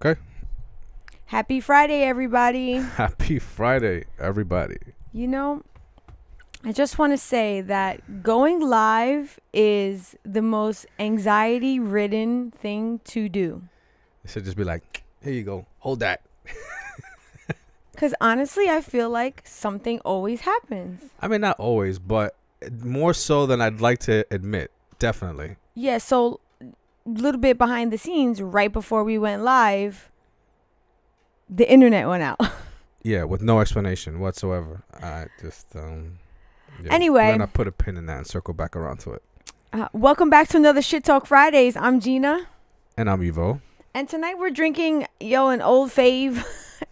Okay. Happy Friday, everybody. Happy Friday, everybody. You know, I just want to say that going live is the most anxiety-ridden thing to do. It should just be like, here you go. Hold that. Because honestly, I feel like something always happens. I mean, not always, but more so than I'd like to admit. Definitely. Yeah, so a little bit behind the scenes, right before we went live, the internet went out. Yeah, with no explanation whatsoever. I just, Anyway. We're going to put a pin in that and circle back around to it. Welcome back to another Shit Talk Fridays. I'm Gina. And I'm Evo. And tonight we're drinking, an old fave.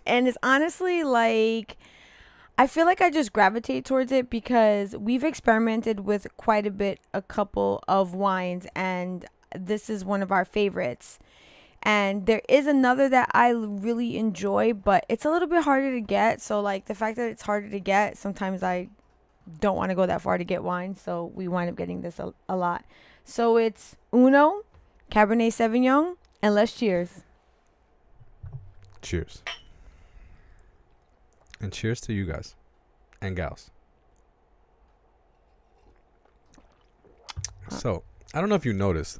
And it's honestly like, I feel like I just gravitate towards it because we've experimented with quite a couple of wines. And this is one of our favorites. And there is another that I really enjoy, but it's a little bit harder to get. So like the fact that it's harder to get, sometimes I don't want to go that far to get wine. So we wind up getting this a lot. So it's Uno, Cabernet Sauvignon, and let's cheers. Cheers. And cheers to you guys and gals. So, I don't know if you noticed.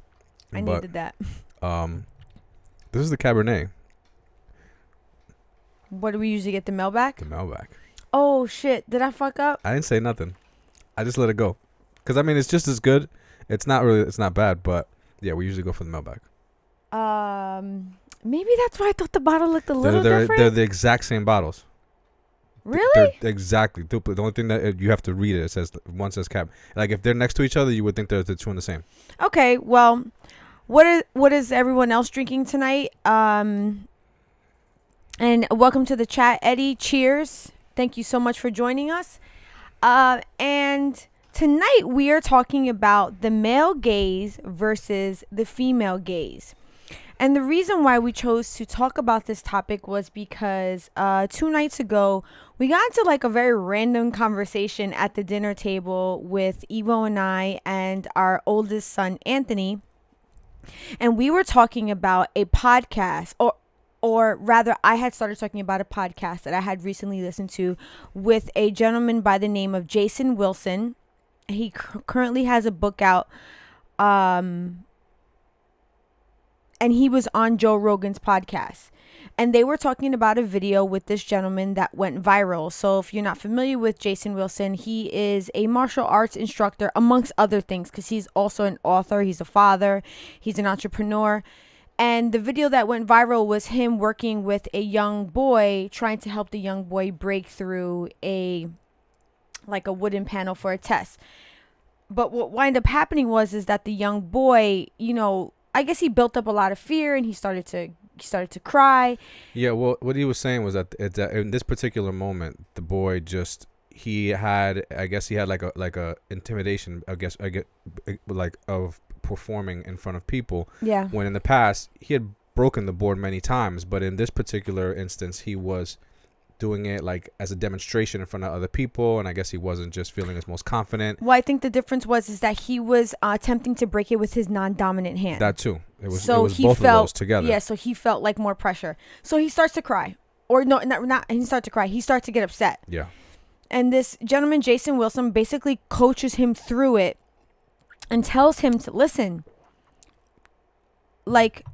I needed that. This is the Cabernet. What do we usually get, the Melback? The Malbec. Oh, shit. Did I fuck up? I didn't say nothing. I just let it go. Because, I mean, it's just as good. It's not bad, but, yeah, we usually go for the Malbec. Maybe that's why I thought the bottle looked a little different. They're the exact same bottles. Really? They're exactly duplicate. The only thing that you have to read it says, one says Cab. Like, if they're next to each other, you would think they're the two in the same. Okay, well, what is everyone else drinking tonight? And welcome to the chat, Eddie. Cheers. Thank you so much for joining us. And tonight we are talking about the male gaze versus the female gaze. And the reason why we chose to talk about this topic was because 2 nights ago, we got into like a very random conversation at the dinner table with Evo and I and our oldest son, Anthony. And we were talking about a podcast, or rather, I had started talking about a podcast that I had recently listened to with a gentleman by the name of Jason Wilson. He currently has a book out, and he was on Joe Rogan's podcast. And they were talking about a video with this gentleman that went viral. So if you're not familiar with Jason Wilson, he is a martial arts instructor, amongst other things, because he's also an author. He's a father. He's an entrepreneur. And the video that went viral was him working with a young boy, trying to help the young boy break through a wooden panel for a test. But what wound up happening is that the young boy, I guess he built up a lot of fear and he started to cry. Yeah, well, what he was saying was that in this particular moment, the boy he had like a intimidation, like of performing in front of people. Yeah. When in the past he had broken the board many times, but in this particular instance he was doing it like as a demonstration in front of other people, and I guess he wasn't just feeling his most confident. Well, I think the difference is that he was attempting to break it with his non-dominant hand. That too. It was both of those together. Yeah, so he felt like more pressure. So he starts to cry. Or no, not he starts to cry. He starts to get upset. Yeah. And this gentleman, Jason Wilson, basically coaches him through it and tells him to listen. Like,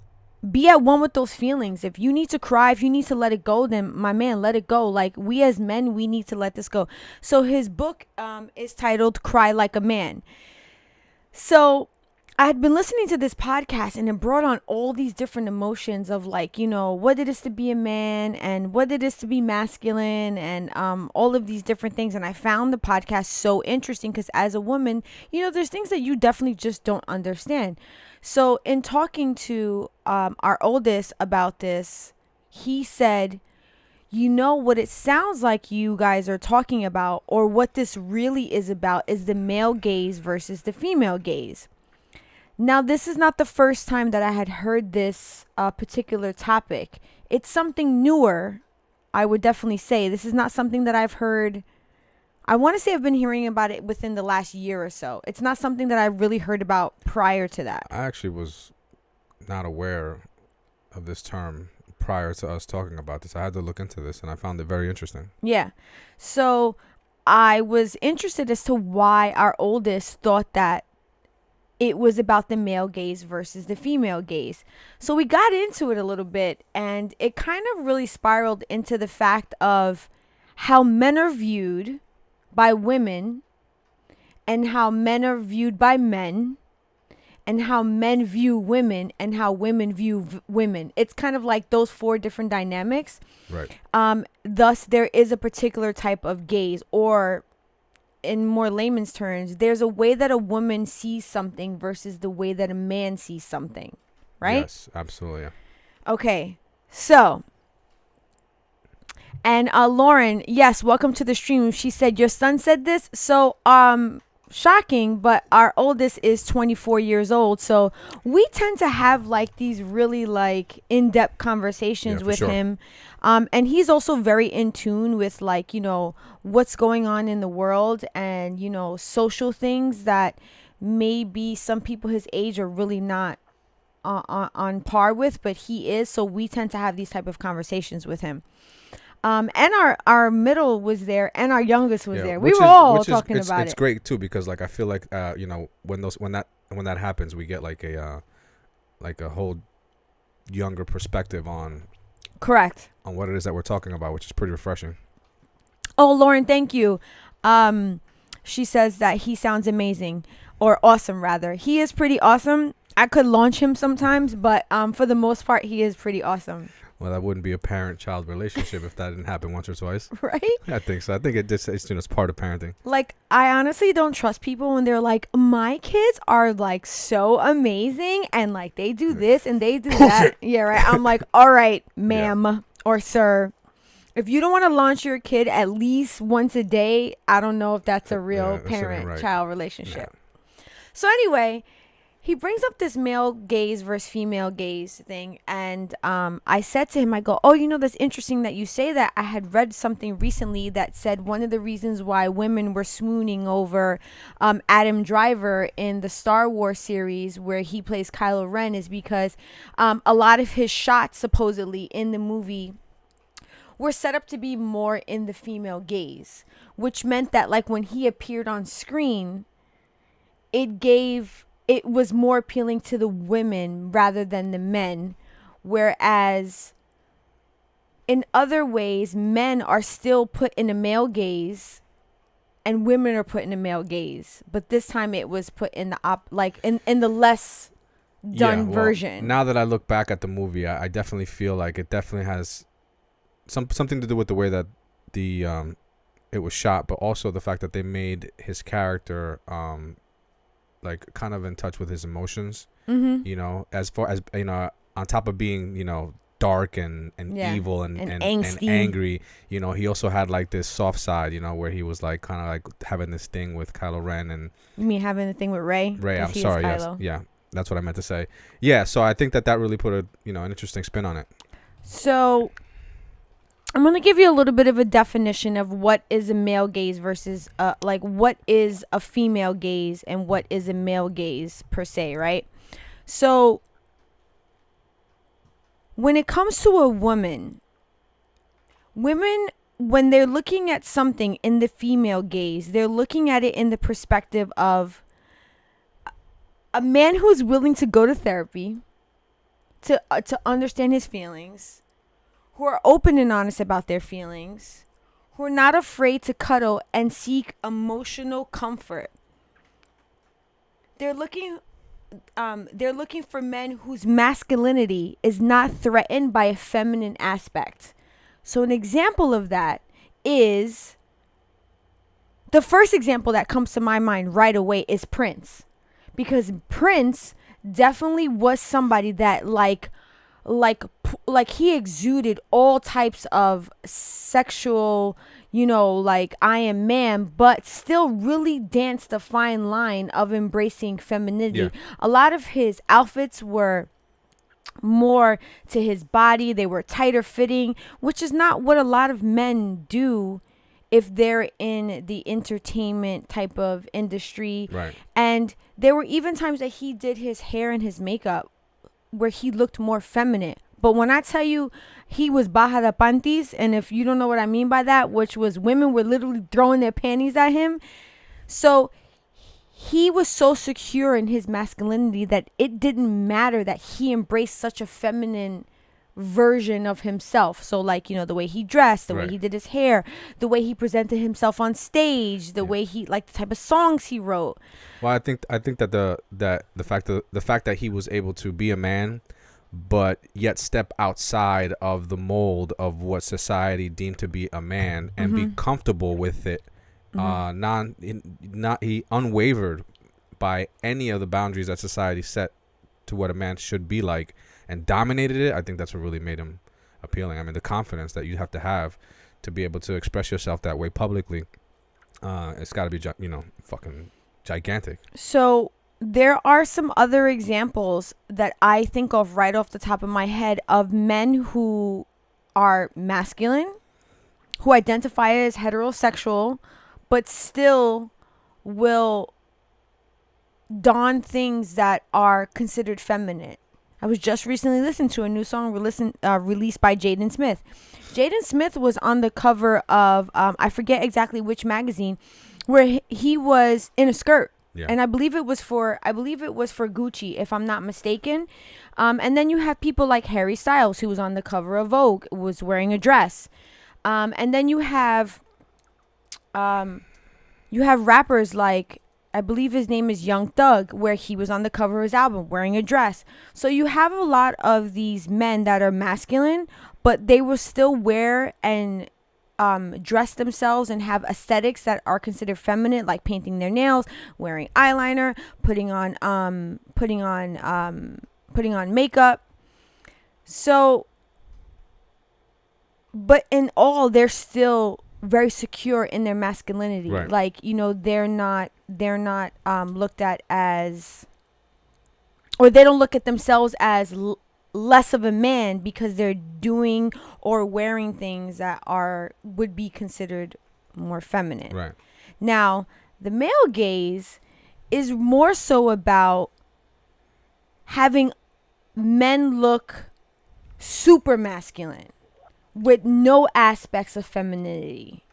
be at one with those feelings. If you need to cry, if you need to let it go, then my man, let it go. Like, we as men, we need to let this go. So his book is titled Cry Like a Man. So I had been listening to this podcast and it brought on all these different emotions of like, what it is to be a man and what it is to be masculine and all of these different things. And I found the podcast so interesting because as a woman, there's things that you definitely just don't understand. So in talking to our oldest about this, he said, what it sounds like you guys are talking about, or what this really is about, is the male gaze versus the female gaze. Now, this is not the first time that I had heard this particular topic. It's something newer, I would definitely say. This is not something that I've heard. I want to say I've been hearing about it within the last year or so. It's not something that I really heard about prior to that. I actually was not aware of this term prior to us talking about this. I had to look into this, and I found it very interesting. Yeah. So I was interested as to why our oldest thought that it was about the male gaze versus the female gaze. So we got into it a little bit, and it kind of really spiraled into the fact of how men are viewed by women and how men are viewed by men and how men view women and how women view women. It's kind of like those 4 different dynamics. Right. Thus, there is a particular type of gaze, or in more layman's terms, there's a way that a woman sees something versus the way that a man sees something, right? Yes, absolutely. Okay, so, and Lauren, yes, welcome to the stream. She said your son said this. So, shocking, but our oldest is 24 years old, so we tend to have like these really like in-depth conversations with him, and he's also very in tune with like, you know, what's going on in the world and, you know, social things that maybe some people his age are really not on par with, but he is. So we tend to have these type of conversations with him. And our middle was there, and our youngest was there. We were all talking about it. It's great too, because like I feel like you know, when that happens, we get like a whole younger perspective on what it is that we're talking about, which is pretty refreshing. Oh, Lauren, thank you. She says that he sounds amazing, or awesome rather. He is pretty awesome. I could launch him sometimes, but for the most part, he is pretty awesome. Well, that wouldn't be a parent-child relationship if that didn't happen once or twice. Right? I think so. I think it's part of parenting. Like, I honestly don't trust people when they're like, my kids are like so amazing and like they do this and they do that. Yeah, right. I'm like, all right, ma'am or sir. If you don't want to launch your kid at least once a day, I don't know if that's a real parent-child relationship. Yeah. So anyway, he brings up this male gaze versus female gaze thing. And I said to him, I go, oh, you know, that's interesting that you say that. I had read something recently that said one of the reasons why women were swooning over Adam Driver in the Star Wars series where he plays Kylo Ren is because a lot of his shots supposedly in the movie were set up to be more in the female gaze, which meant that like when he appeared on screen, it was more appealing to the women rather than the men. Whereas in other ways, men are still put in a male gaze and women are put in a male gaze. But this time it was put in the in the less done version. Now that I look back at the movie, I definitely feel like it definitely has something to do with the way that it was shot, but also the fact that they made his character like kind of in touch with his emotions, you know, as far as, you know, on top of being, you know, dark and evil and angry, you know, he also had like this soft side, you know, where he was like kind of like having this thing with Kylo Ren. And you mean having the thing with Rey? I'm sorry. Yes. Yeah, that's what I meant to say. Yeah. So I think that really put an interesting spin on it. So I'm going to give you a little bit of a definition of what is a male gaze versus like what is a female gaze and what is a male gaze per se, right? So when it comes to a women, when they're looking at something in the female gaze, they're looking at it in the perspective of a man who's willing to go to therapy to understand his feelings, who are open and honest about their feelings, who are not afraid to cuddle and seek emotional comfort. They're looking for men whose masculinity is not threatened by a feminine aspect. So an example of that is, the first example that comes to my mind right away is Prince. Because Prince definitely was somebody that like he exuded all types of sexual, you know, like I am man, but still really danced the fine line of embracing femininity. Yeah. A lot of his outfits were more to his body. They were tighter fitting, which is not what a lot of men do if they're in the entertainment type of industry. Right. And there were even times that he did his hair and his makeup where he looked more feminine, But when I tell you he was baja de panties, and if you don't know what I mean by that, which was women were literally throwing their panties at him. So he was so secure in his masculinity that it didn't matter that he embraced such a feminine version of himself. So like, you know, the way he dressed, the way he did his hair, the way he presented himself on stage, the way he, like, the type of songs he wrote. Well, I think that the fact that he was able to be a man but yet step outside of the mold of what society deemed to be a man and be comfortable with it. He unwavered by any of the boundaries that society set to what a man should be like, and dominated it. I think that's what really made him appealing. I mean, the confidence that you have to be able to express yourself that way publicly, it's got to be, fucking gigantic. So there are some other examples that I think of right off the top of my head of men who are masculine, who identify as heterosexual, but still will don things that are considered feminine. I was just recently listening to a new song released by Jaden Smith. Jaden Smith was on the cover of, I forget exactly which magazine, where he was in a skirt. Yeah. And I believe it was for Gucci, if I'm not mistaken. And then you have people like Harry Styles, who was on the cover of Vogue, was wearing a dress. And then you have rappers like, I believe his name is Young Thug, where he was on the cover of his album wearing a dress. So you have a lot of these men that are masculine, but they will still wear and dress themselves and have aesthetics that are considered feminine, like painting their nails, wearing eyeliner, putting on makeup. So, but in all, they're still very secure in their masculinity. Right. Like, you know, they're not looked at as, or they don't look at themselves as less of a man because they're doing or wearing things that would be considered more feminine. Right. Now, the male gaze is more so about having men look super masculine with no aspects of femininity.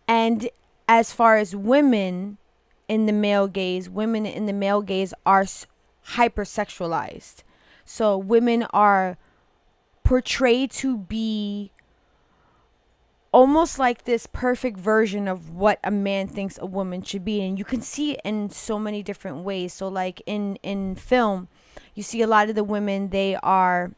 And as far as women in the male gaze are hypersexualized. So women are portrayed to be almost like this perfect version of what a man thinks a woman should be. And you can see it in so many different ways. So like in film, you see a lot of the women, they are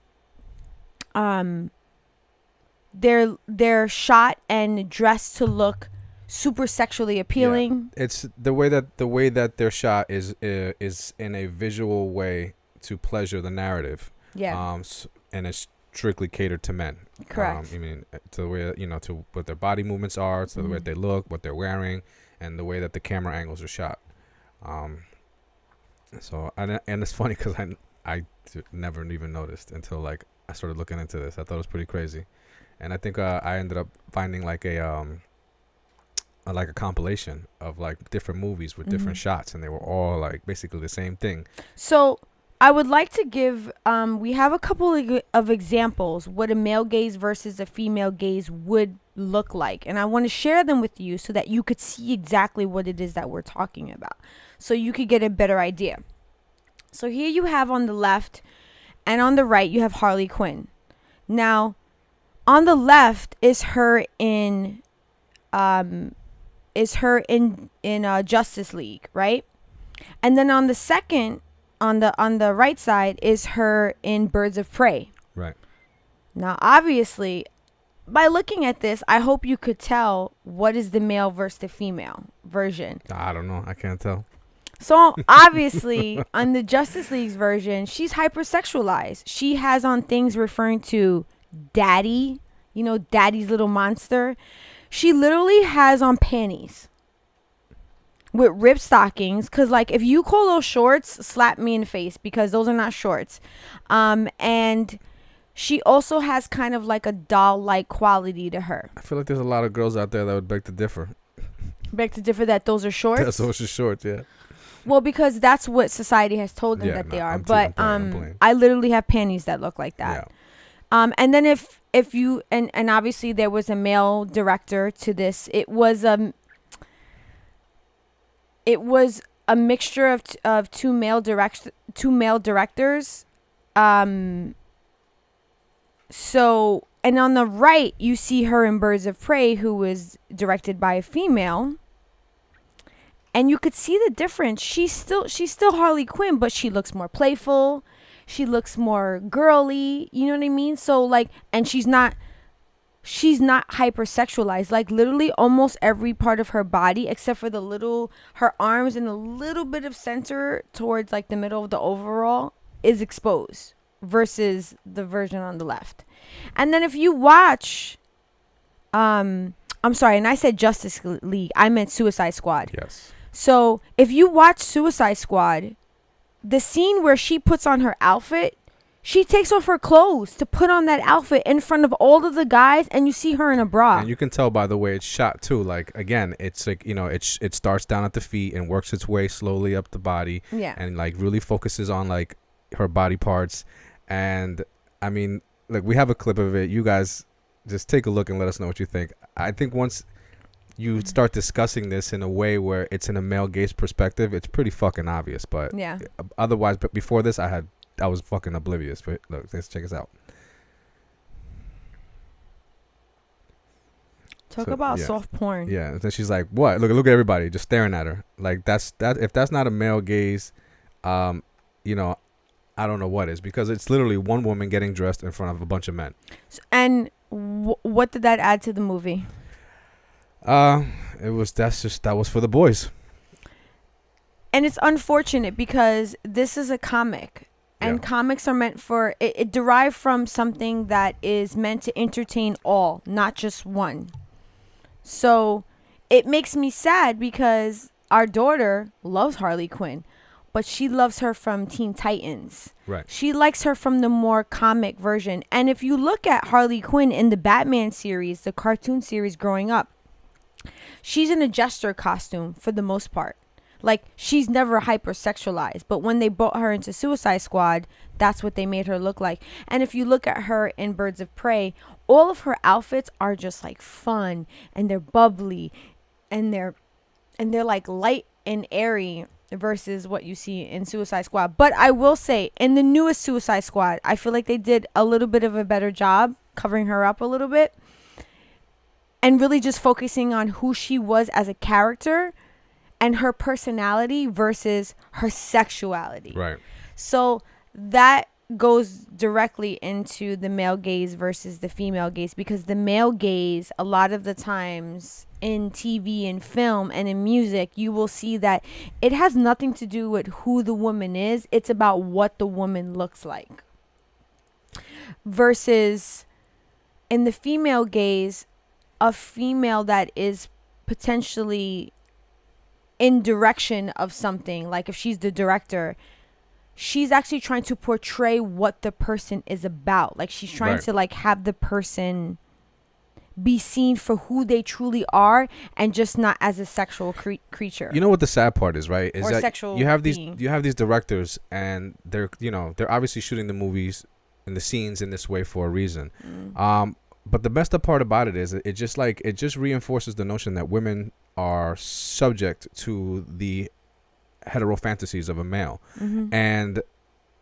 they're shot and dressed to look super sexually appealing. Yeah. It's the way that they're shot is in a visual way to pleasure the narrative. Yeah. And it's strictly catered to men. Correct. I mean, to the way, to what their body movements are, to the way they look, what they're wearing, and the way that the camera angles are shot. So and it's funny because I never even noticed until like I started looking into this. I thought it was pretty crazy, and I think I ended up finding like a compilation of like different movies with different shots, and they were all like basically the same thing. So I would like to give we have a couple of examples what a male gaze versus a female gaze would look like, and I want to share them with you so that you could see exactly what it is that we're talking about, so you could get a better idea. So here you have on the left and on the right you have Harley Quinn. Now on the left is her in Justice League, right? And then on the second, on the right side is her in Birds of Prey. Right. Now, obviously, by looking at this, I hope you could tell what is the male versus the female version. I don't know. I can't tell. So obviously, on the Justice League's version, she's hypersexualized. She has on things referring to daddy, daddy's little monster. She literally has on panties with ripped stockings, because like if you call those shorts, slap me in the face, because those are not shorts. And she also has kind of like a doll-like quality to her. I feel like there's a lot of girls out there that would beg to differ. Beg to differ that those are shorts? That's those are shorts, yeah. Well, because that's what society has told them that they are. I'm playing. I literally have panties that look like that. And then if you and obviously there was a male director to this. It was a mixture of two male directors. So, and on the right you see her in Birds of Prey, who was directed by a female. And you could see the difference. She's still Harley Quinn, but she looks more playful. She looks more girly. You know what I mean? So like, and she's not hypersexualized. Like literally almost every part of her body except for her arms and a little bit of center towards like the middle of the overall is exposed versus the version on the left. And then if you watch, I'm sorry, and I said Justice League, I meant Suicide Squad. Yes. So if you watch Suicide Squad, the scene where she puts on her outfit, she takes off her clothes to put on that outfit in front of all of the guys, and you see her in a bra. And you can tell by the way it's shot too. Like again, it's like, it starts down at the feet and works its way slowly up the body. Yeah. And like really focuses on like her body parts. And I mean, like we have a clip of it. You guys just take a look and let us know what you think. I think once you start discussing this in a way where it's in a male gaze perspective, it's pretty fucking obvious. But yeah. Otherwise, but before this, I was fucking oblivious. But look, let's check this out. Talk about soft porn. Yeah, and then she's like, "What? Look at everybody just staring at her. Like that. If that's not a male gaze, I don't know what is, because it's literally one woman getting dressed in front of a bunch of men." And what did that add to the movie? That was for the boys. And it's unfortunate because this is a comic. And comics are meant for it derived from something that is meant to entertain all, not just one. So it makes me sad because our daughter loves Harley Quinn, but she loves her from Teen Titans. Right. She likes her from the more comic version. And if you look at Harley Quinn in the Batman series, the cartoon series growing up, she's in a jester costume for the most part. Like, she's never hypersexualized. But when they brought her into Suicide Squad, that's what they made her look like. And if you look at her in Birds of Prey, all of her outfits are just like fun, and they're bubbly, and they're like light and airy versus what you see in Suicide Squad. But I will say, in the newest Suicide Squad, I feel like they did a little bit of a better job covering her up a little bit and really just focusing on who she was as a character and her personality versus her sexuality. Right. So that goes directly into the male gaze versus the female gaze, because the male gaze, a lot of the times in TV and film and in music, you will see that it has nothing to do with who the woman is. It's about what the woman looks like. Versus in the female gaze, a female that is potentially in direction of something, like if she's the director, she's actually trying to portray what the person is about. Like she's trying to like have the person be seen for who they truly are and just not as a sexual creature. You know what the sad part is, right? Is or that sexual you have being. these directors, and they're obviously shooting the movies and the scenes in this way for a reason. But the messed up part about it is it just reinforces the notion that women are subject to the hetero fantasies of a male. And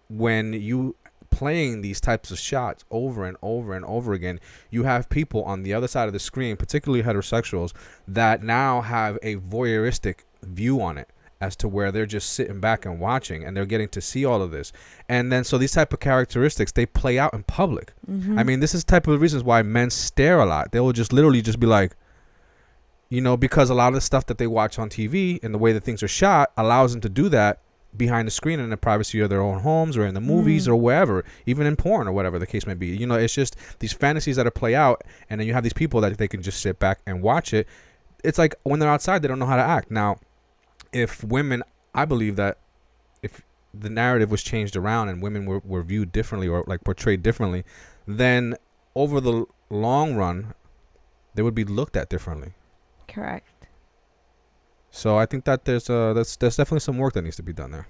when you playing these types of shots over and over and over again, you have people on the other side of the screen, particularly heterosexuals, that now have a voyeuristic view on it, as to where they're just sitting back and watching, and they're getting to see all of this. And then so these type of characteristics, they play out in public. I mean, this is type of reasons why men stare a lot. They will just literally just be like, because a lot of the stuff that they watch on TV and the way that things are shot allows them to do that behind the screen in the privacy of their own homes or in the movies or wherever, even in porn or whatever the case may be. It's just these fantasies that are play out, and then you have these people that they can just sit back and watch it. It's like when they're outside, they don't know how to act. Now, if women, I believe that if the narrative was changed around and women were viewed differently or like portrayed differently, then over the long run, they would be looked at differently. Correct. So I think that there's definitely some work that needs to be done there.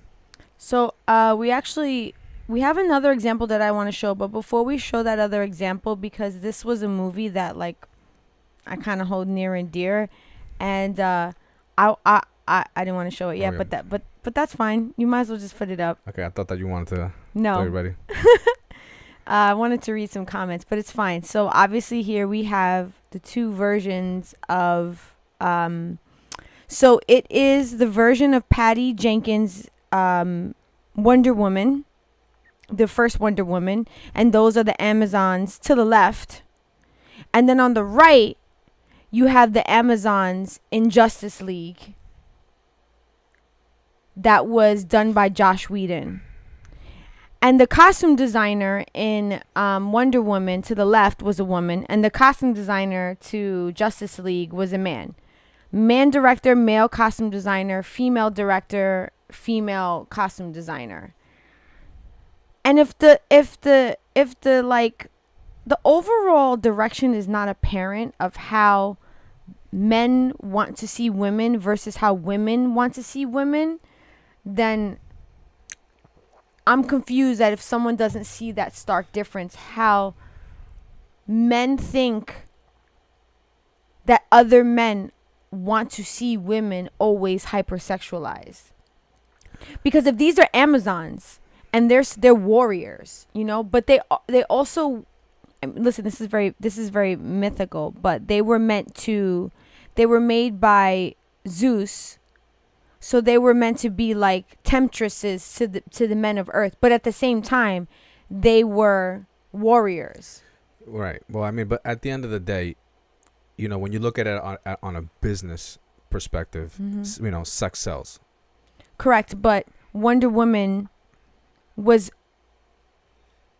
So we actually we have another example that I want to show, but before we show that other example, because this was a movie that like I kind of hold near and dear, and I didn't want to show it yet, yeah. but that's fine. You might as well just put it up. Okay, I thought that you wanted to No. tell everybody. I wanted to read some comments, but it's fine. So obviously here we have the two versions of so it is the version of Patty Jenkins' Wonder Woman, the first Wonder Woman, and those are the Amazons to the left. And then on the right, you have the Amazons in Justice League that was done by Joss Whedon. And the costume designer in Wonder Woman to the left was a woman, and the costume designer to Justice League was a man. Man director, male costume designer, female director, female costume designer. And if the like the overall direction is not apparent of how men want to see women versus how women want to see women, then I'm confused that if someone doesn't see that stark difference, how men think that other men want to see women always hypersexualized. Because if these are Amazons and they're warriors, you know, but they also, listen, this is very mythical, but they were made by Zeus. So they were meant to be like temptresses to the men of Earth, but at the same time, they were warriors. Right. Well, I mean, but at the end of the day, you know, when you look at it on a business perspective, you know, sex sells. Correct, but Wonder Woman was,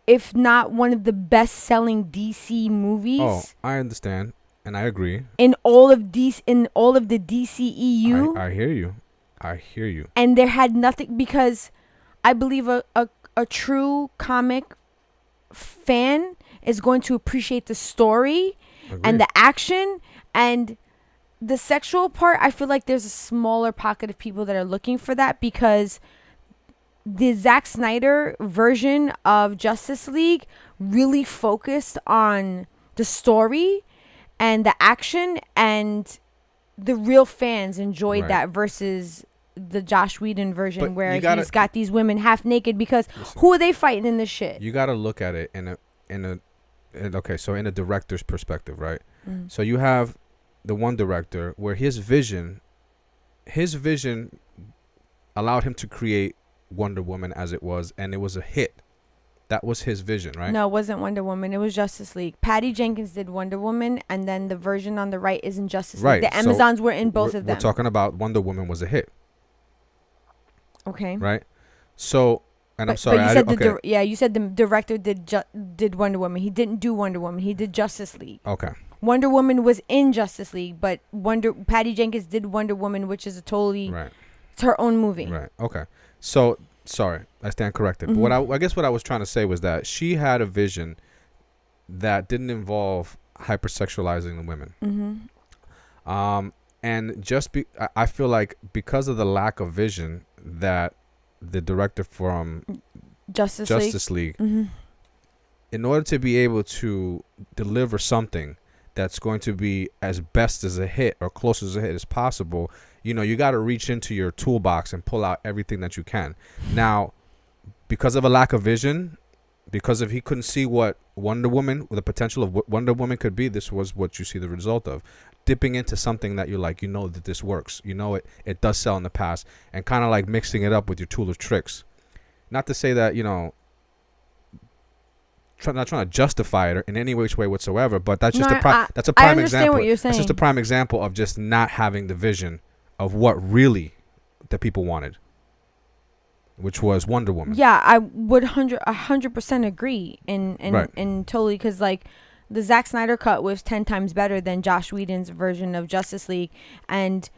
if not one of the best-selling DC movies. Oh, I understand, and I agree. In all of the DCEU. I hear you. I hear you. And there had nothing, because I believe a true comic fan is going to appreciate the story. Agreed. And the action and the sexual part. I feel like there's a smaller pocket of people that are looking for that, because the Zack Snyder version of Justice League really focused on the story and the action, and the real fans enjoyed that versus the Joss Whedon version where he's got these women half naked, because who are they fighting in this shit? You got to look at it in a director's perspective, right? So you have the one director where his vision allowed him to create Wonder Woman as it was, and it was a hit. That was his vision, right? No, it wasn't Wonder Woman. It was Justice League. Patty Jenkins did Wonder Woman, and then the version on the right is in Justice League. The Amazons were in both of them. We're talking about Wonder Woman was a hit. Okay. Right? So, and I'm sorry. But you said the director did Wonder Woman. He didn't do Wonder Woman. He did Justice League. Okay. Wonder Woman was in Justice League, but Patty Jenkins did Wonder Woman, which is it's her own movie. Right. Okay. So, sorry, I stand corrected. But I guess what I was trying to say was that she had a vision that didn't involve hypersexualizing the women. And I feel like because of the lack of vision that the director from Justice League in order to be able to deliver something that's going to be as best as a hit or close as a hit as possible, you know, you got to reach into your toolbox and pull out everything that you can. Now, because of a lack of vision, because if he couldn't see what the potential of what Wonder Woman could be, this was what you see the result of. Dipping into something that you're like, you know that this works. You know it does sell in the past, and kind of like mixing it up with your tool of tricks. Not to say that, you know, not trying to justify it in any which way whatsoever, but that's just that's a prime example. What you're saying. That's just a prime example of just not having the vision of what really the people wanted, which was Wonder Woman. Yeah, I would 100% agree, and totally, because like the Zack Snyder cut was 10 times better than Joss Whedon's version of Justice League, and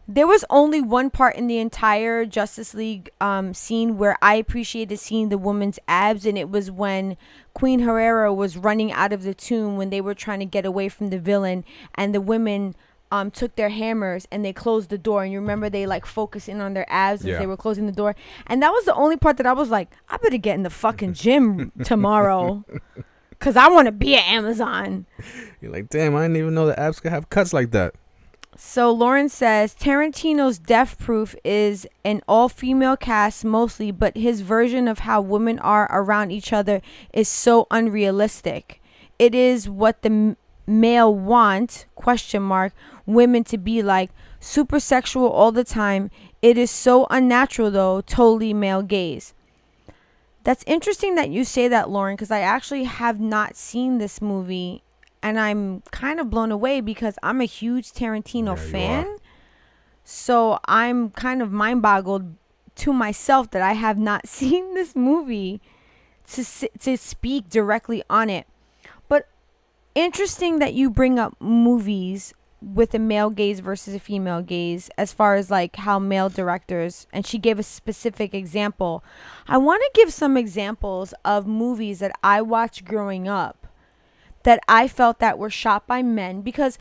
there was only one part in the entire Justice League scene where I appreciated seeing the woman's abs, and it was when Queen Herrera was running out of the tomb when they were trying to get away from the villain, and the women took their hammers and they closed the door, and you remember they like focused in on their abs as they were closing the door, and that was the only part that I was like, I better get in the fucking gym tomorrow, cause I want to be at Amazon. You're like, damn, I didn't even know the abs could have cuts like that. So Lauren says Tarantino's Death Proof is an all-female cast mostly, but his version of how women are around each other is so unrealistic. It is what the male want ? Women to be like, super sexual all the time. It is so unnatural though, totally male gaze. That's interesting that you say that, Lauren, because I actually have not seen this movie, and I'm kind of blown away because I'm a huge Tarantino fan. So I'm kind of mind boggled to myself that I have not seen this movie to speak directly on it. But interesting that you bring up movies with a male gaze versus a female gaze, as far as like how male directors, and she gave a specific example. I want to give some examples of movies that I watched growing up that I felt that were shot by men, because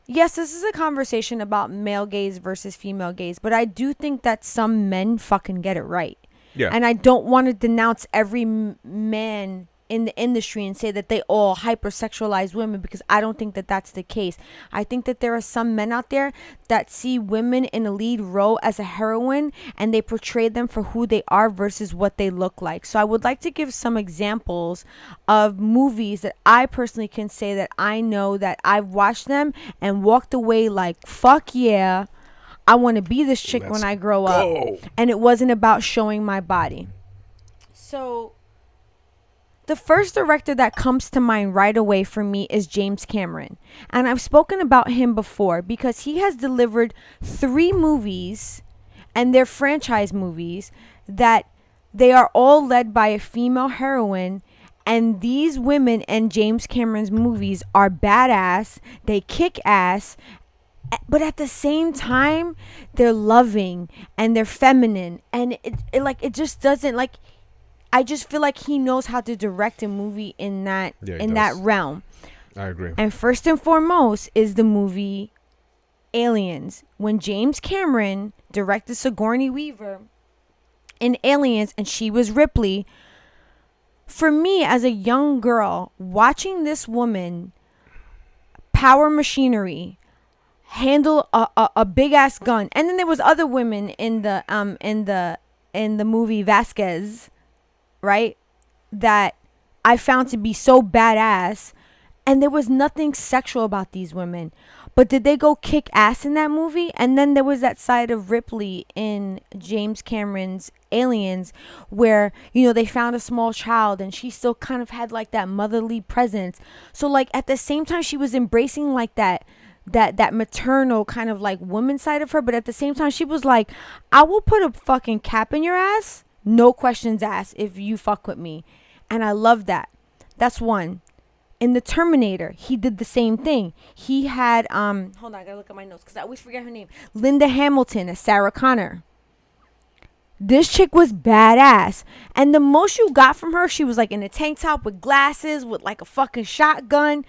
yes, this is a conversation about male gaze versus female gaze, but I do think that some men fucking get it right. Yeah. And I don't want to denounce every man in the industry and say that they all hypersexualize women, because I don't think that that's the case. I think that there are some men out there that see women in a lead role as a heroine, and they portray them for who they are versus what they look like. So I would like to give some examples of movies that I personally can say that I know that I've watched them and walked away like, fuck yeah, I want to be this chick when I grow up. And it wasn't about showing my body. So the first director that comes to mind right away for me is James Cameron. And I've spoken about him before because he has delivered 3 movies, and they're franchise movies, that they are all led by a female heroine. And these women in James Cameron's movies are badass. They kick ass. But at the same time, they're loving and they're feminine. And it just doesn't, like, I just feel like he knows how to direct a movie in that that realm. I agree. And first and foremost is the movie Aliens. When James Cameron directed Sigourney Weaver in Aliens, and she was Ripley, for me as a young girl, watching this woman power machinery, handle a big ass gun, and then there was other women in the movie Vasquez, right, that I found to be so badass, and there was nothing sexual about these women, but did they go kick ass in that movie? And then there was that side of Ripley in James Cameron's Aliens where, you know, they found a small child and she still kind of had like that motherly presence. So like at the same time she was embracing like that maternal kind of like woman side of her, but at the same time she was like, I will put a fucking cap in your ass, no questions asked, if you fuck with me. And I love that. That's one. In the Terminator, he did the same thing. He had hold on, I gotta look at my notes because I always forget her name. Linda Hamilton as Sarah Connor. This chick was badass, and the most you got from her, she was like in a tank top with glasses, with like a fucking shotgun,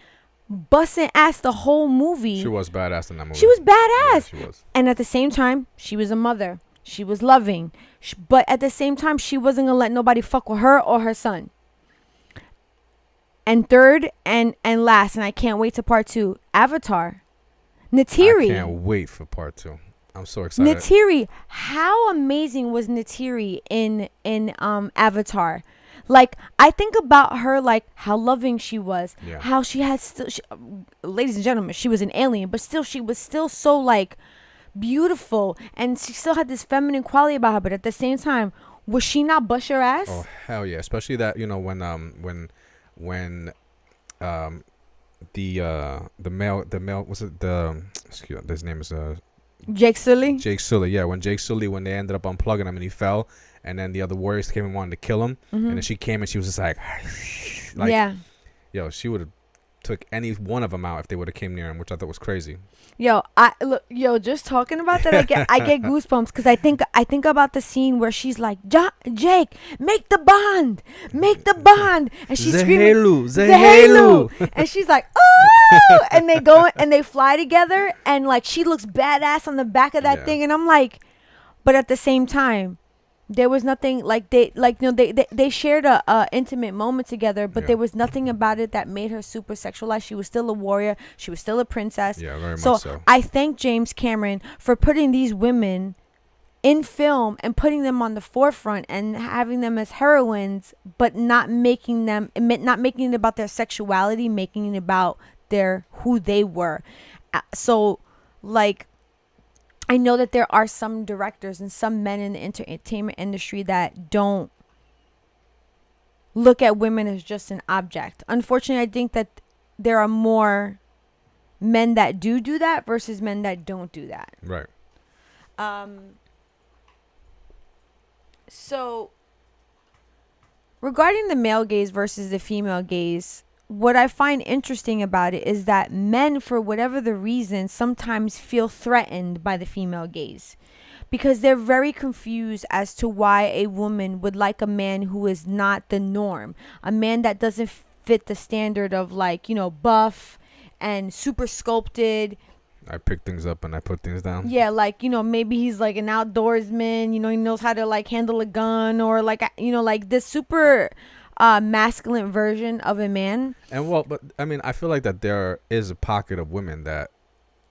busting ass the whole movie. She was badass in that movie. She was badass. Yeah, she was. And at the same time, she was a mother. She was loving, but at the same time, she wasn't gonna let nobody fuck with her or her son. And third and last, and I can't wait to part 2, Avatar. Neytiri. I can't wait for part 2. I'm so excited. Neytiri. How amazing was Neytiri in Avatar? Like, I think about her, like, how loving she was. Yeah. How she had ladies and gentlemen, she was an alien, but still, she was still so, like, beautiful. And she still had this feminine quality about her, but at the same time, was she not bust your ass? Oh, hell yeah. Especially that, you know, when the male was it the excuse me, his name is Jake Sully. Yeah, when Jake Sully, when they ended up unplugging him and he fell, and then the other warriors came and wanted to kill him, and then she came and she was just like yeah, yo, she would have took any one of them out if they would have came near him, which I thought was crazy. Just talking about that, I get goosebumps because I think about the scene where she's like, Jake, make the bond, and she's screaming, Zahelu, and she's like, oh, and they go and they fly together, and like she looks badass on the back of that thing, and I'm like, but at the same time, there was nothing like they shared a intimate moment together, but there was nothing about it that made her super sexualized. She was still a warrior. She was still a princess. Yeah, very much so. I thank James Cameron for putting these women in film and putting them on the forefront and having them as heroines, but not making it about their sexuality, making it about who they were. So, like, I know that there are some directors and some men in the entertainment industry that don't look at women as just an object. Unfortunately, I think that there are more men that do that versus men that don't do that. Right. So, regarding the male gaze versus the female gaze, what I find interesting about it is that men, for whatever the reason, sometimes feel threatened by the female gaze because they're very confused as to why a woman would like a man who is not the norm, a man that doesn't fit the standard of, like, buff and super sculpted. I pick things up and I put things down. Yeah, like, maybe he's like an outdoorsman, he knows how to like handle a gun, or like, like this super masculine version of a man. And but I mean, I feel like that there is a pocket of women that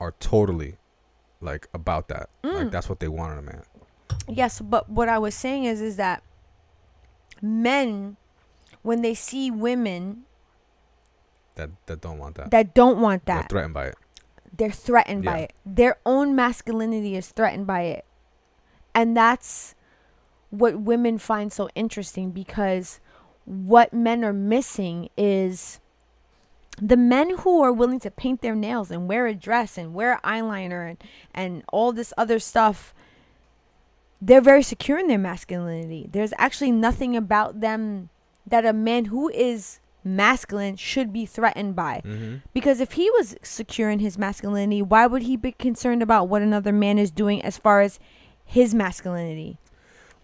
are totally like about that. Like that's what they want in a man. Yes, but what I was saying is that men, when they see women that don't want that, they're threatened by it. They're threatened by it. Their own masculinity is threatened by it. And that's what women find so interesting, because what men are missing is the men who are willing to paint their nails and wear a dress and wear eyeliner and all this other stuff. They're very secure in their masculinity. There's actually nothing about them that a man who is masculine should be threatened by. Because if he was secure in his masculinity, why would he be concerned about what another man is doing as far as his masculinity?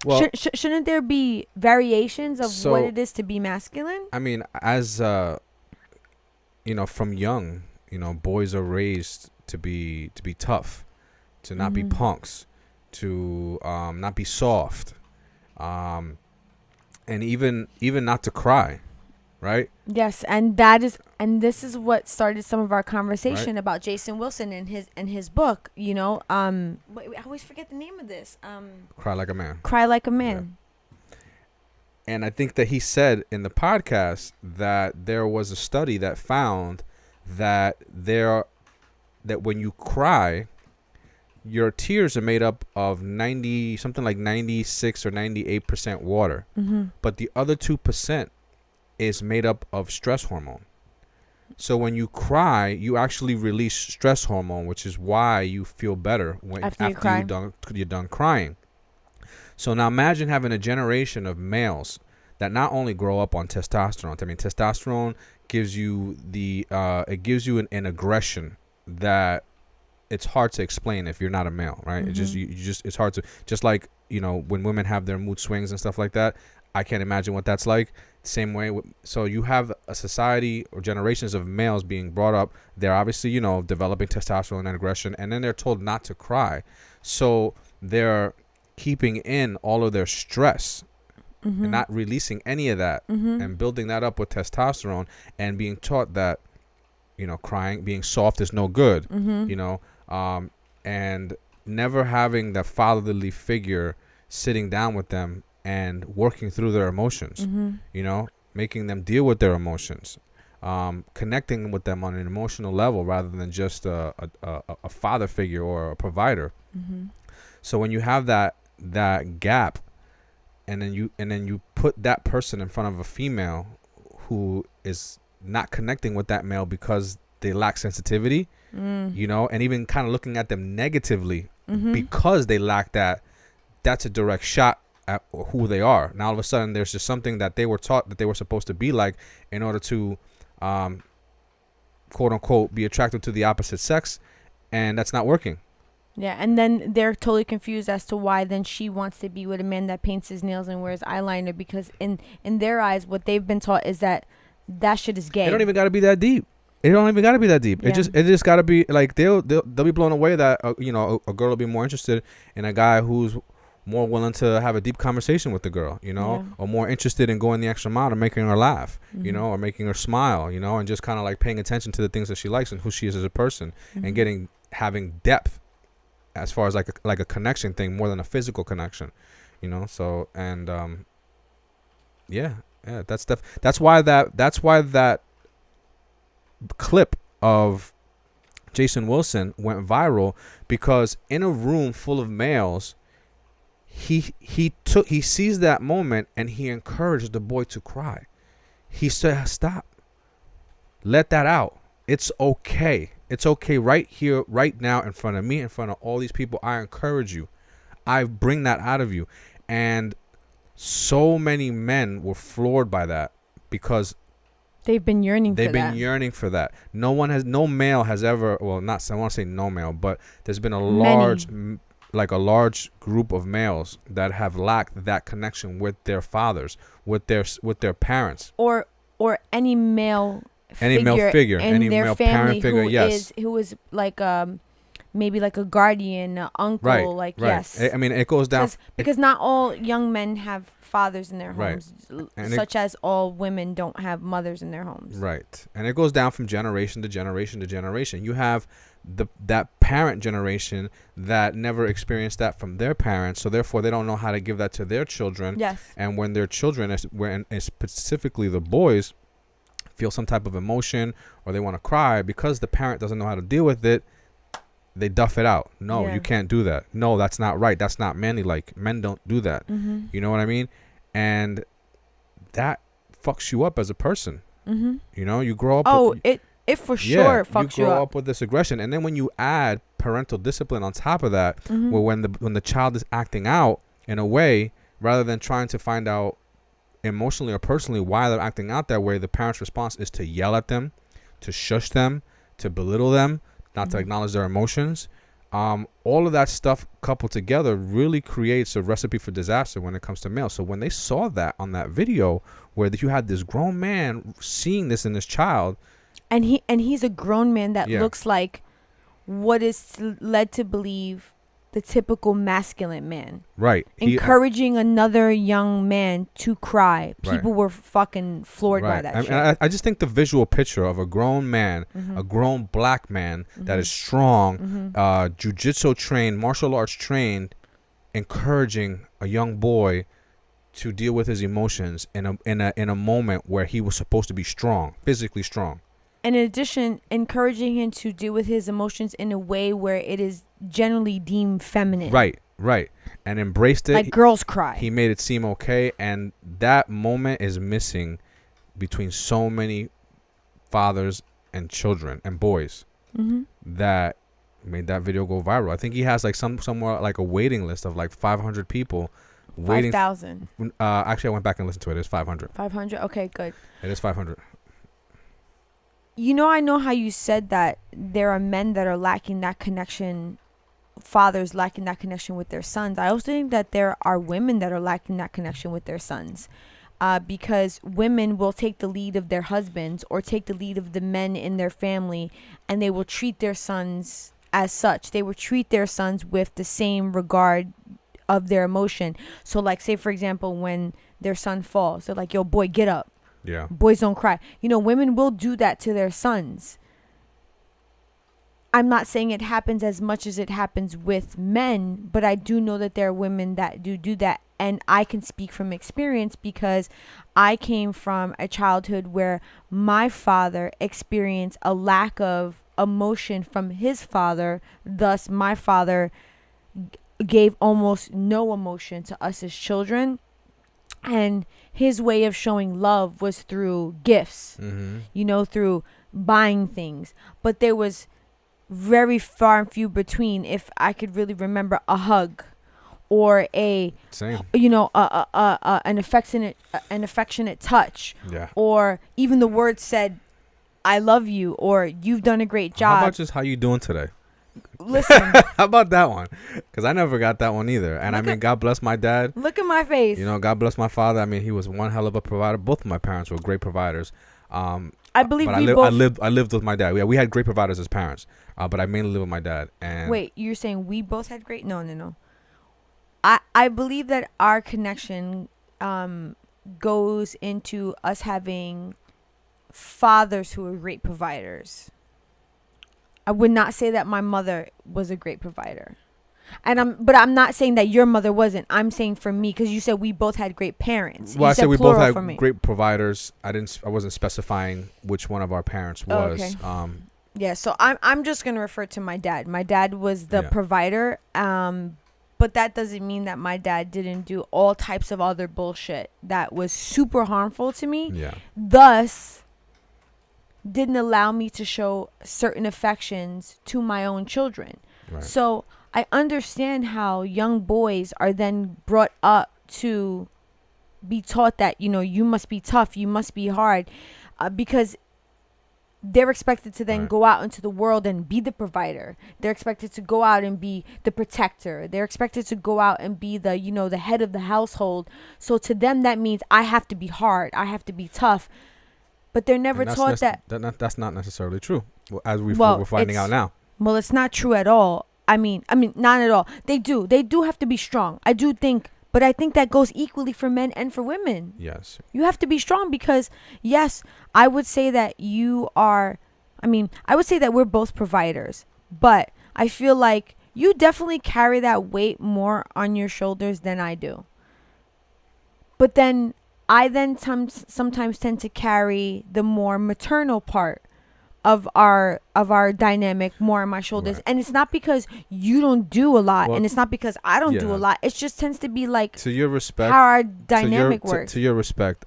Well, shouldn't there be variations of what it is to be masculine? I mean, as from young, boys are raised to be tough, to not be punks, to not be soft, and even not to cry, right? Yes, and this is what started some of our conversation about Jason Wilson and his book. I always forget the name of this. Cry Like a Man. Cry Like a Man. Yeah. And I think that he said in the podcast that there was a study that found that when you cry, your tears are made up of 96 or 98% water, but the other 2% is made up of stress hormone. So when you cry, you actually release stress hormone, which is why you feel better after you're done crying. So now imagine having a generation of males that not only grow up on testosterone. I mean, testosterone gives you an aggression that it's hard to explain if you're not a male, right? It's hard to, just like, when women have their mood swings and stuff like that. I can't imagine what that's like. Same way. So you have a society or generations of males being brought up. They're obviously, developing testosterone and aggression, and then they're told not to cry. So they're keeping in all of their stress and not releasing any of that and building that up with testosterone, and being taught that, crying, being soft is no good, and never having that fatherly figure sitting down with them and working through their emotions, making them deal with their emotions, connecting with them on an emotional level rather than just a father figure or a provider. So when you have that gap, and then you put that person in front of a female who is not connecting with that male because they lack sensitivity, and even kind of looking at them negatively because they lack that, that's a direct shot at who they are. Now all of a sudden there's just something that they were taught that they were supposed to be like in order to quote unquote be attracted to the opposite sex, and that's not working. Yeah, and then they're totally confused as to why then she wants to be with a man that paints his nails and wears eyeliner, because in their eyes, what they've been taught is that shit is gay. It don't even got to be that deep. It don't even got to be that deep. Yeah. It just got to be like they'll be blown away that a girl will be more interested in a guy who's more willing to have a deep conversation with the girl, or more interested in going the extra mile to making her laugh, or making her smile, and just kind of like paying attention to the things that she likes and who she is as a person, and having depth as far as like a connection thing more than a physical connection, So and that's why that clip of Jason Wilson went viral, because in a room full of males, he sees that moment and he encouraged the boy to cry. He said, "Stop. Let that out. It's okay. It's okay right here, right now, in front of me, in front of all these people. I encourage you. I bring that out of you." And so many men were floored by that, because they've been yearning for that. No male has ever, well, not, I want to say no male, but there's been a large group of males that have lacked that connection with their fathers, with their parents, or any male figure, in any their male family parent figure, yes, who is like maybe like a guardian, an uncle, right. Yes. I mean, it goes down because not all young men have fathers in their homes, right. such as all women don't have mothers in their homes. Right. And it goes down from generation to generation to generation. You have that parent generation that never experienced that from their parents, so therefore they don't know how to give that to their children. Yes. And when their children, and specifically the boys, feel some type of emotion or they want to cry, because the parent doesn't know how to deal with it, they duff it out. No, you can't do that. No, that's not right. That's not manly. Like, men don't do that. You know what I mean? And that fucks you up as a person. You grow up. It for sure fucks you grow up with this aggression, and then when you add parental discipline on top of that, where when the child is acting out in a way, rather than trying to find out emotionally or personally why they're acting out that way, the parent's response is to yell at them, to shush them, to belittle them, not to acknowledge their emotions. All of that stuff coupled together really creates a recipe for disaster when it comes to males. So when they saw that on that video, where you had this grown man seeing this in this child, and he's a grown man that looks like what is led to believe the typical masculine man. Right. Encouraging another young man to cry. People were fucking floored by that shit. I just think the visual picture of a grown man, a grown black man that is strong, jiu-jitsu trained, martial arts trained, encouraging a young boy to deal with his emotions in a moment where he was supposed to be strong, physically strong. And in addition, encouraging him to deal with his emotions in a way where it is generally deemed feminine. Right. And embraced it. Like girls cry. He made it seem okay. And that moment is missing between so many fathers and children and boys that made that video go viral. I think he has like somewhere like a waiting list of like 500 people waiting. 5,000. Actually, I went back and listened to it. It's 500. 500? Okay, good. It is 500. I know how you said that there are men that are lacking that connection, fathers lacking that connection with their sons. I also think that there are women that are lacking that connection with their sons, because women will take the lead of their husbands or take the lead of the men in their family, and they will treat their sons as such. They will treat their sons with the same regard of their emotion. So like, say for example, when their son falls, they're like, yo, boy, get up. Yeah. Boys don't cry. Women will do that to their sons. I'm not saying it happens as much as it happens with men, but I do know that there are women that do that. And I can speak from experience because I came from a childhood where my father experienced a lack of emotion from his father. Thus, my father gave almost no emotion to us as children. And his way of showing love was through gifts, through buying things. But there was very far and few between, if I could really remember, a hug or an affectionate touch, or even the word said, I love you, or you've done a great job. How about just how you doing today? Listen. How about that one? Because I never got that one either. And I mean, God bless my dad. Look at my face. You know, God bless my father. I mean, he was one hell of a provider. Both of my parents were great providers. I believe but I lived with my dad. We had great providers as parents, but I mainly lived with my dad. And wait, you're saying we both had great? No. I believe that our connection goes into us having fathers who are great providers. I would not say that my mother was a great provider. But I'm not saying that your mother wasn't. I'm saying for me, because you said we both had great parents. Well, I said we both plural had great providers. I wasn't specifying which one of our parents was. Oh, okay. Yeah, so I'm just gonna refer to my dad. My dad was the provider. But that doesn't mean that my dad didn't do all types of other bullshit that was super harmful to me. Yeah. Thus, didn't allow me to show certain affections to my own children. Right. So I understand how young boys are then brought up to be taught that, you must be tough, you must be hard, because they're expected to then go out into the world and be the provider. They're expected to go out and be the protector. They're expected to go out and be the, the head of the household. So to them, that means I have to be hard. I have to be tough. But they're never taught that. That's not necessarily true, as we're finding out now. Well, it's not true at all. I mean, not at all. They do have to be strong. I do think. But I think that goes equally for men and for women. Yes. You have to be strong because, yes, I would say that I would say that we're both providers. But I feel like you definitely carry that weight more on your shoulders than I do. But then I sometimes tend to carry the more maternal part of our dynamic more on my shoulders. Right. And it's not because you don't do a lot, and it's not because I don't do a lot. It just tends to be like, to your respect, how our dynamic works. To your respect,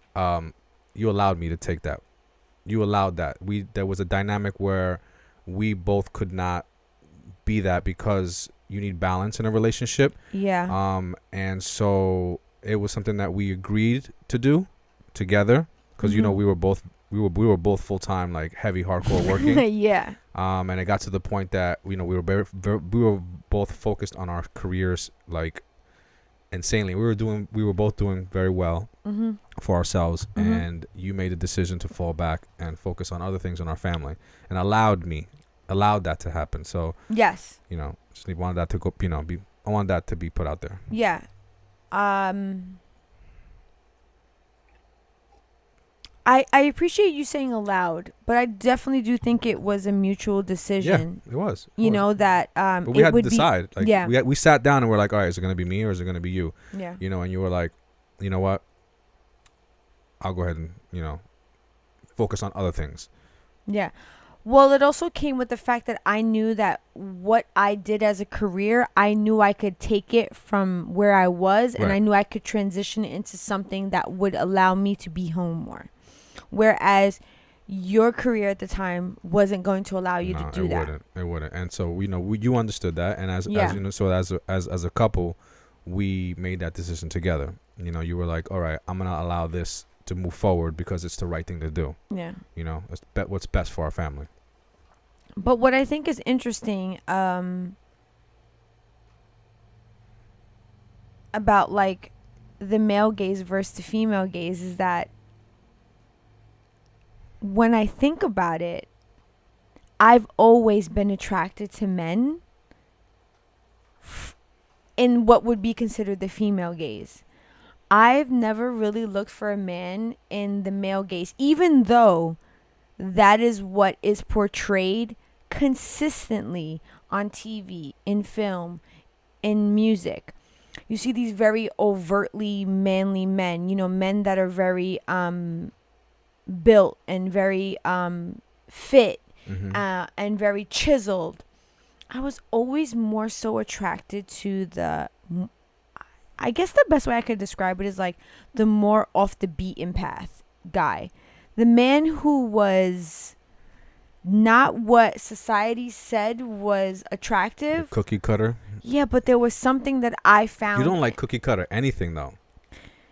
you allowed me to take that. You allowed that. There was a dynamic where we both could not be that because you need balance in a relationship. Yeah. And so it was something that we agreed to do together because we were both full time, like heavy hardcore working. Yeah. And it got to the point that we were we were both focused on our careers like insanely. We were both doing very well for ourselves, and you made a decision to fall back and focus on other things in our family, and allowed that to happen. So yes, just wanted that to go. I wanted that to be put out there. Yeah. I appreciate you saying allowed, but I definitely do think it was a mutual decision. Yeah, it was. That but we had to decide. We sat down and we're like, all right, is it going to be me or is it going to be you? Yeah. And you were like, you know what? I'll go ahead and, focus on other things. Yeah. Well, it also came with the fact that I knew that what I did as a career, I knew I could take it from where I was, and I knew I could transition it into something that would allow me to be home more. Whereas your career at the time wasn't going to allow you to do that. It wouldn't. And so, you understood that. And as a couple, we made that decision together. You were like, all right, I'm going to allow this to move forward because it's the right thing to do. Yeah. It's what's best for our family. But what I think is interesting about like the male gaze versus the female gaze is that when I think about it, I've always been attracted to men in what would be considered the female gaze. I've never really looked for a man in the male gaze, even though that is what is portrayed consistently on TV, in film, in music. You see these very overtly manly men, men that are very built and very fit and very chiseled. I was always more so attracted to I guess the best way I could describe it is like the more off the beaten path guy. The man who was not what society said was attractive. The cookie cutter. Yeah, but there was something that I found. You don't like cookie cutter anything though.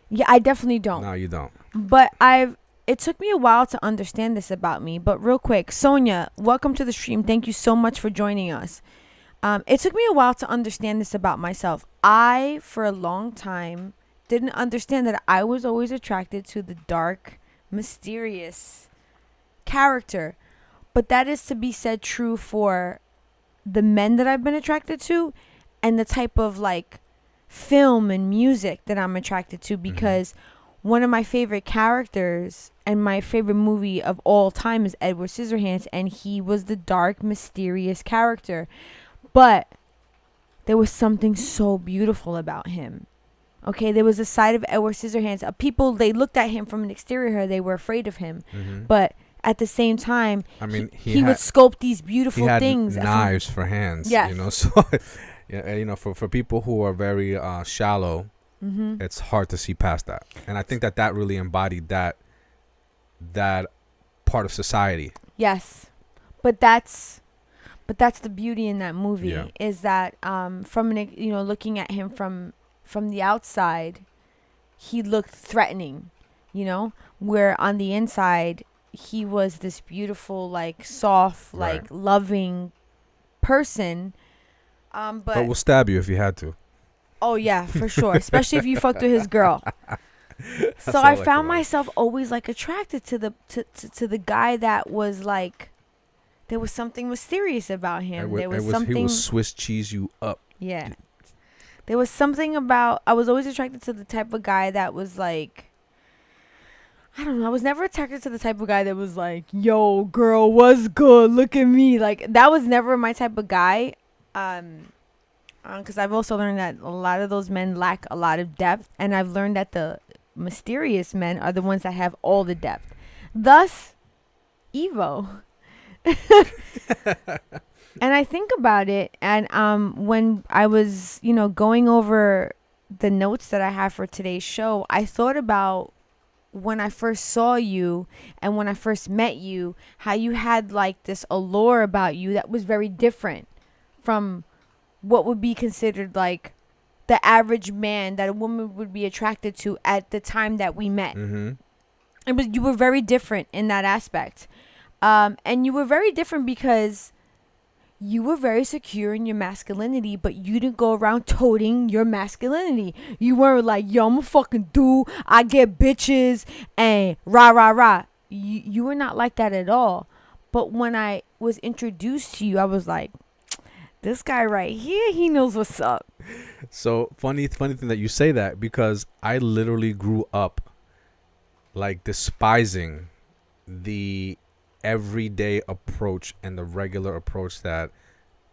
Yeah, I definitely don't. No, you don't. But it took me a while to understand this about me, but real quick, Sonia, welcome to the stream. Thank you so much for joining us. It took me a while to understand this about myself. I, for a long time, didn't understand that I was always attracted to the dark, mysterious character. But that is to be said true for the men that I've been attracted to and the type of like film and music that I'm attracted to, because one of my favorite characters and my favorite movie of all time is Edward Scissorhands, and he was the dark, mysterious character. But there was something so beautiful about him. Okay, there was a side of Edward Scissorhands. People, they looked at him from an exterior, they were afraid of him. But at the same time, I mean, he would sculpt these beautiful he had things. Knives for hands. Yes. You know, so yeah, you know, for people who are very shallow, it's hard to see past that. And I think that really embodied that part of society. Yes, but that's the beauty in that movie, Yeah. is that from an, looking at him from the outside, he looked threatening, where on the inside he was this beautiful, like soft, like loving person. But we'll stab you if you had to. Oh yeah, for sure, especially if you fucked with his girl. So I found myself always like attracted to the guy that was like, there was something mysterious about him. He would Swiss cheese you up. Yeah. There was something about, I was always attracted to the type of guy that was like, I don't know. I was never attracted to the type of guy that was like, yo, girl, what's good? Look at me. Like, that was never my type of guy. Because I've also learned that a lot of those men lack a lot of depth. And I've learned that the mysterious men are the ones that have all the depth. Thus, Evo. And I think about it, and when I was, going over the notes that I have for today's show, I thought about when I first saw you and when I first met you, how you had like this allure about you that was very different from what would be considered like the average man that a woman would be attracted to at the time that we met. You were very different in that aspect. And you were very different because you were very secure in your masculinity, but you didn't go around toting your masculinity. You weren't like, yo, I'm a fucking dude, I get bitches, and rah, rah, rah. You were not like that at all. But when I was introduced to you, I was like, this guy right here, he knows what's up. So funny thing that you say that, because I literally grew up like despising the everyday approach and the regular approach that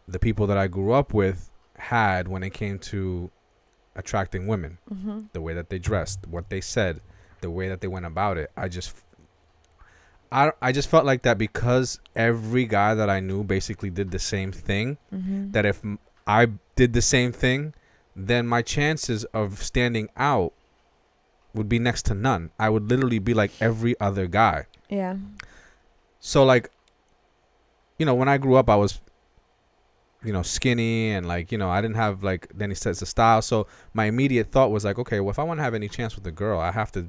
the people that I grew up with had when it came to attracting women. The way that they dressed, what they said, the way that they went about it. I just felt like that because every guy that I knew basically did the same thing, that if I did the same thing, then my chances of standing out would be next to none. I would literally be like every other guy. Yeah. So, like, when I grew up, I was, skinny and, like, I didn't have, like, any sense of style. So my immediate thought was, like, okay, well, if I want to have any chance with a girl, I have to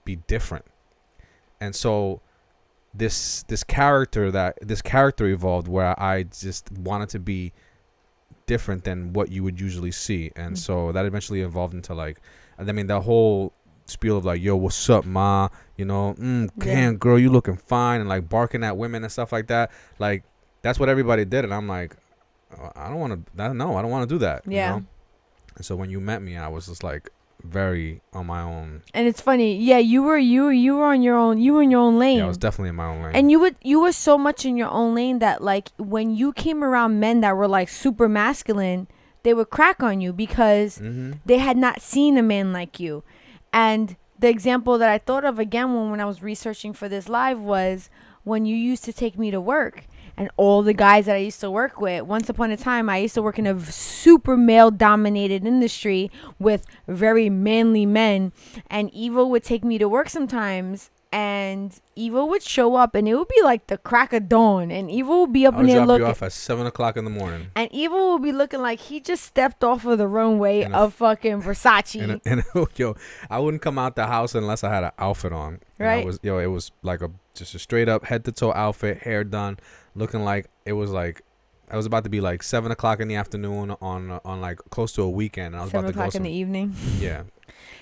be different. And so this character evolved where I just wanted to be different than what you would usually see. And so that eventually evolved into, like, the whole spiel of like, yo, what's up, ma? Damn, girl, you looking fine, and like barking at women and stuff like that. Like, that's what everybody did, and I'm like, I don't want to do that. Yeah. And so when you met me, I was just like very on my own. And it's funny, yeah, you were on your own. You were in your own lane. Yeah, I was definitely in my own lane. And you were so much in your own lane that like when you came around men that were like super masculine, they would crack on you because they had not seen a man like you. And the example that I thought of again when I was researching for this live was when you used to take me to work, and all the guys that I used to work with, once upon a time, I used to work in a super male dominated industry with very manly men, and Evo would take me to work sometimes and Evo would show up, and it would be like the crack of dawn, and Evo would be up I in would there drop you looking, off at 7 o'clock in the morning. and Evo would be looking like he just stepped off of the runway In a- of fucking Versace. And yo, I wouldn't come out the house unless I had an outfit on. And Right. It was like just a straight up head to toe outfit, hair done, looking like it was like I was about to be like 7 o'clock in the afternoon on like close to a weekend, and I was 7 about to go o'clock in the evening. yeah.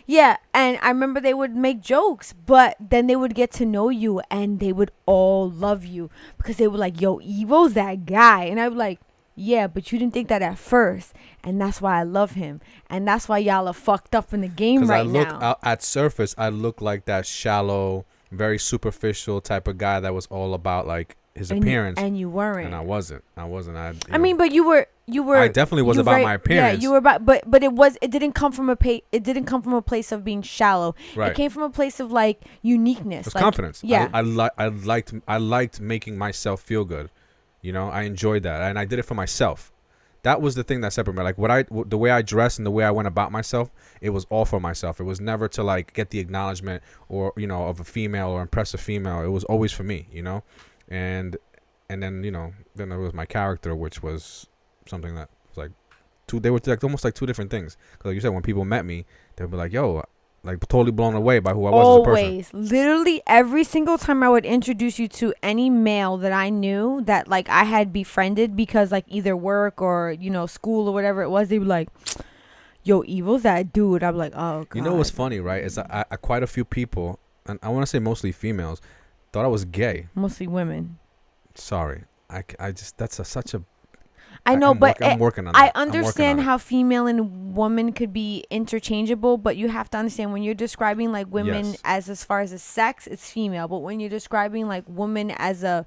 Yeah, and I remember they would make jokes, but then they would get to know you, and they would all love you because they were like, yo, Evo's that guy. And I was like, yeah, but you didn't think that at first, and that's why I love him, and that's why y'all are fucked up in the game Because right I look now. at surface, I look like that shallow, very superficial type of guy that was all about like his appearance, and you weren't. and I wasn't. I mean, but you were. I definitely was about my appearance. Yeah, you were about, but it didn't come from a place of being shallow. Right. It came from a place of like uniqueness, It was like, confidence. Yeah, I liked making myself feel good. You know, I enjoyed that, and I did it for myself. That was the thing that separated me. Like the way I dressed and the way I went about myself, it was all for myself. It was never to like get the acknowledgement or of a female or impress a female. It was always for me. And then then there was my character, which was something that was like they were like almost like two different things. Because like you said, when people met me, they'd be like, yo, like totally blown away by who I was as a person. always, literally every single time I would introduce you to any male that I knew that like I had befriended because like either work or school or whatever it was, they were like, yo, Evil's that dude. I'm like, oh god. You know what's funny, right? Is that I quite a few people, and I want to say mostly females, thought I was gay. Mostly women. Sorry, I just such a. I know, I'm working on I that. I'm working understand on it. how female and woman could be interchangeable, but you have to understand when you're describing like women Yes. as far as a sex, it's female. But when you're describing like woman as a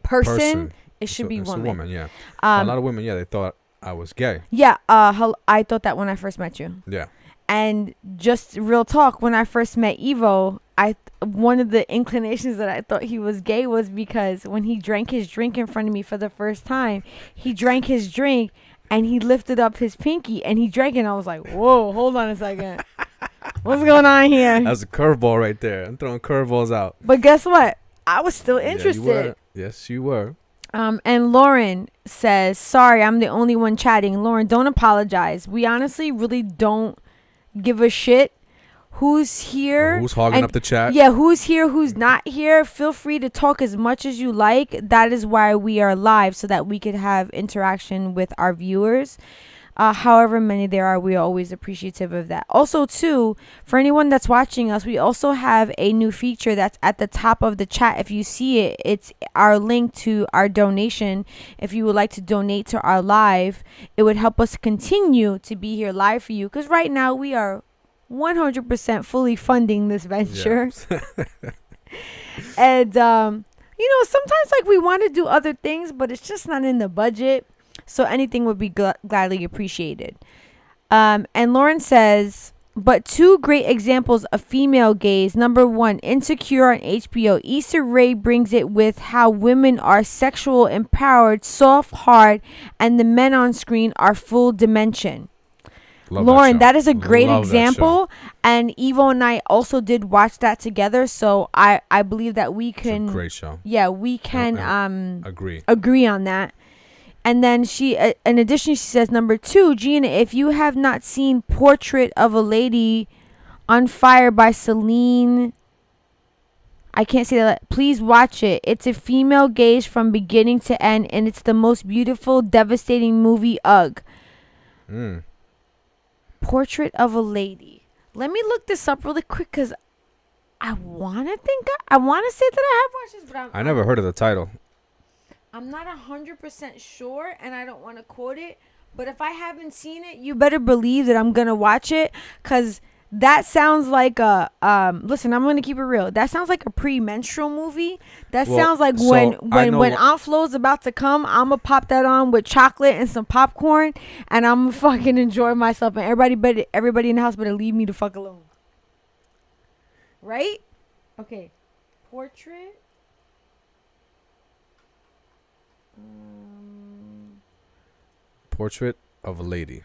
person, it should be it's woman. a woman, yeah. A lot of women, yeah, they thought I was gay. Yeah, I thought that when I first met you. Yeah. And just real talk, when I first met Evo, one of the inclinations that I thought he was gay was because when he drank his drink in front of me for the first time, he drank his drink and he lifted up his pinky and he drank it, and I was like, whoa, hold on a second. What's going on here? That's a curveball right there. I'm throwing curveballs out. But guess what? I was still interested. Yeah, you were. Yes, you were. And Lauren says, sorry, I'm the only one chatting. Lauren, don't apologize. We honestly really don't give a shit who's here, Who's hogging up the chat. Yeah, who's here, who's not here. Feel free to talk as much as you like. That is why we are live, so that we could have interaction with our viewers. However many there are, we are always appreciative of that. Also, too, for anyone that's watching us, we also have a new feature that's at the top of the chat. If you see it, it's our link to our donation. If you would like to donate to our live, it would help us continue to be here live for you. Because right now we are 100% fully funding this venture. Yeah. And, sometimes like we want to do other things, but it's just not in the budget. So anything would be gladly appreciated. And Lauren says, but two great examples of female gaze. Number one, Insecure on HBO. Issa Rae brings it with how women are sexual, empowered, soft, hard, and the men on screen are full dimension. Love Lauren, that is a great Love example. And Evo and I also did watch that together. So I believe that we can. It's a great show. Yeah, we can agree on that. And then she, in addition, she says, number two, Gina, if you have not seen Portrait of a Lady on Fire by Celine, I can't say that, please watch it. It's a female gaze from beginning to end, and it's the most beautiful, devastating movie, ugh. Portrait of a Lady. Let me look this up really quick, because I want to say that I have watched this, but I never heard of the title. I'm not 100% sure, and I don't want to quote it, but if I haven't seen it, you better believe that I'm going to watch it, because that sounds like a, listen, I'm going to keep it real. That sounds like a pre-menstrual movie. That sounds like when Aunt Flo's about to come, I'm going to pop that on with chocolate and some popcorn, and I'm going to fucking enjoy myself, and everybody in the house better leave me the fuck alone. Right? Okay. Portrait. Portrait of a lady.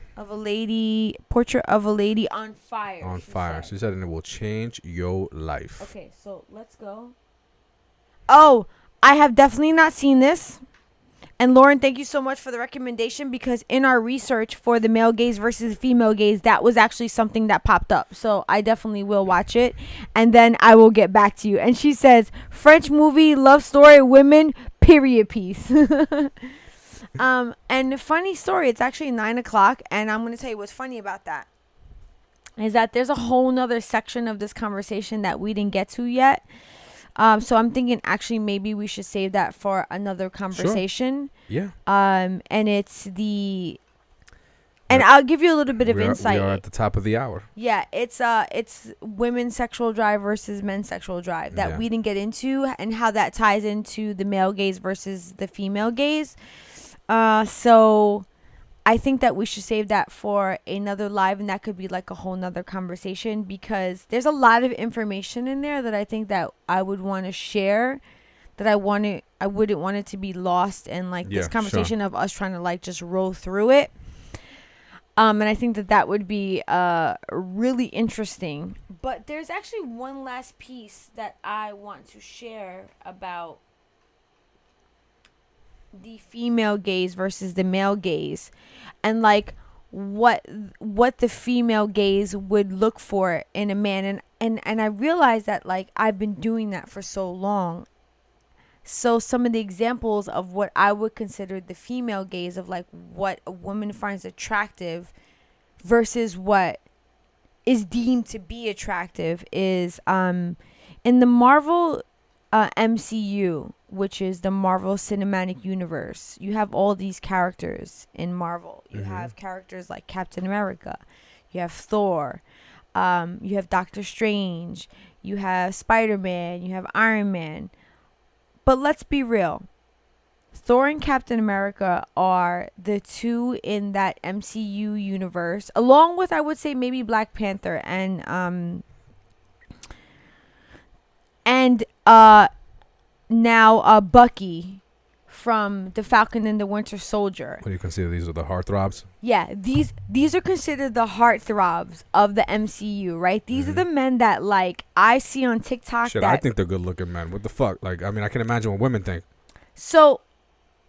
Portrait of a lady on fire. On fire. She said, and it will change your life. Okay, so let's go. Oh, I have definitely not seen this. And Lauren, thank you so much for the recommendation, because in our research for the male gaze versus female gaze, that was actually something that popped up. So I definitely will watch it, and then I will get back to you. And she says, French movie, love story, women, period piece. And funny story, it's actually 9:00, and I'm going to tell you what's funny about that. Is that there's a whole nother section of this conversation that we didn't get to yet. So I'm thinking actually maybe we should save that for another conversation. Sure. Yeah. And it's the, and I'll give you a little bit of insight. We are at the top of the hour. Yeah, it's women's sexual drive versus men's sexual drive that we didn't get into, and how that ties into the male gaze versus the female gaze. So I think that we should save that for another live, and that could be like a whole nother conversation, because there's a lot of information in there that I think that I would want to share, that I wouldn't want it to be lost in like this conversation of us trying to like just roll through it. And I think that would be really interesting. But there's actually one last piece that I want to share about the female gaze versus the male gaze, and like what the female gaze would look for in a man. And I realized that like I've been doing that for so long. So some of the examples of what I would consider the female gaze, of like what a woman finds attractive versus what is deemed to be attractive, is in the Marvel MCU, which is the Marvel Cinematic Universe. You have all these characters in Marvel. You have characters like Captain America, you have Thor, you have Doctor Strange, you have Spider-Man, you have Iron Man. But let's be real, Thor and Captain America are the two in that MCU universe, along with, I would say, maybe Black Panther and now Bucky from the Falcon and the Winter Soldier. What do you consider these are the heartthrobs? Yeah, these are considered the heartthrobs of the MCU, right? These are the men that like I see on TikTok. Shit, I think they're good looking men. What the fuck? Like, I mean, I can imagine what women think. So,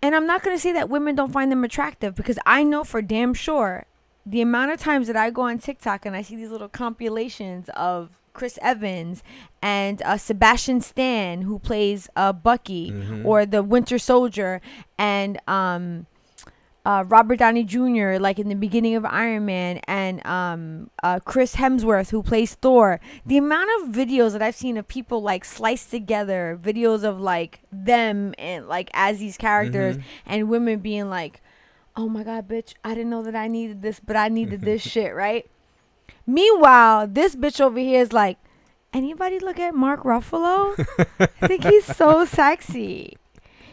and I'm not going to say that women don't find them attractive, because I know for damn sure the amount of times that I go on TikTok and I see these little compilations of Chris Evans and Sebastian Stan, who plays Bucky, or the Winter Soldier, and Robert Downey Jr., like in the beginning of Iron Man, and Chris Hemsworth, who plays Thor. The amount of videos that I've seen of people like sliced together, videos of like them and like as these characters, and women being like, oh my God, bitch, I didn't know that I needed this, but I needed this shit, right? Meanwhile, this bitch over here is like, anybody look at Mark Ruffalo? I think he's so sexy.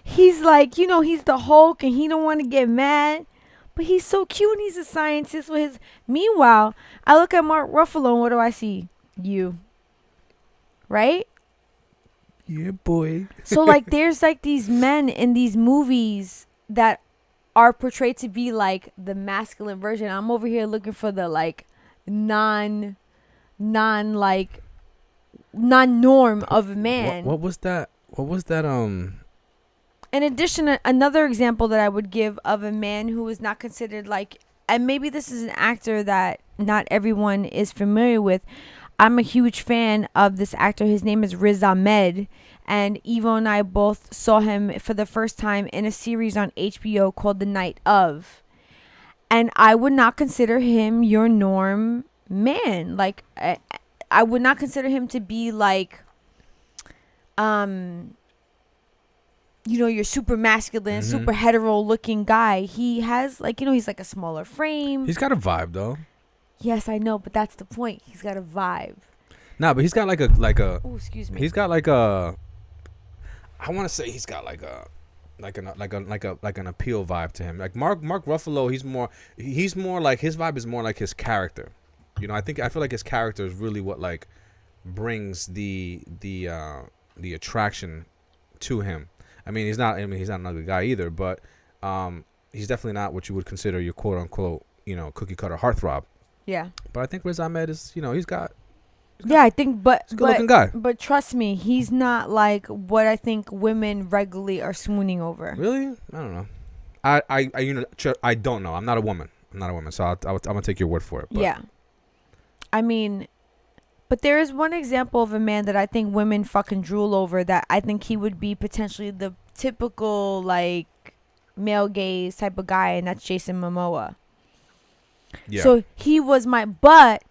He's like, you know, he's the Hulk and he don't want to get mad, but he's so cute and he's a scientist with his. Meanwhile, I look at Mark Ruffalo and what do I see? You. Right? Yeah, boy. So like there's like these men in these movies that are portrayed to be like the masculine version. I'm over here looking for the like non-norm of a man. What was that? In addition, another example that I would give of a man who is not considered like, and maybe this is an actor that not everyone is familiar with. I'm a huge fan of this actor. His name is Riz Ahmed, and Evo and I both saw him for the first time in a series on HBO called The Night Of. And I would not consider him your norm man. Like, I would not consider him to be like, you know, your super masculine, super hetero looking guy. He has like, you know, he's like a smaller frame. He's got a vibe though. Yes, I know, but that's the point. He's got a vibe. Nah, but he's got like a. Oh, excuse me. He's got like a. I want to say he's got like an appeal vibe to him. Like Mark Ruffalo, he's more like, his vibe is more like his character. You know, I feel like his character is really what like brings the attraction to him. I mean, he's not an ugly guy either, but he's definitely not what you would consider your quote unquote, cookie cutter heartthrob. Yeah. But I think Riz Ahmed is, Yeah, I think, he's a good looking guy. But trust me, he's not like what I think women regularly are swooning over. Really? I don't know. I don't know. I'm not a woman, so I'm gonna take your word for it. But. Yeah. I mean, but there is one example of a man that I think women fucking drool over, that I think he would be potentially the typical, like, male gaze type of guy, and that's Jason Momoa. Yeah. So he was but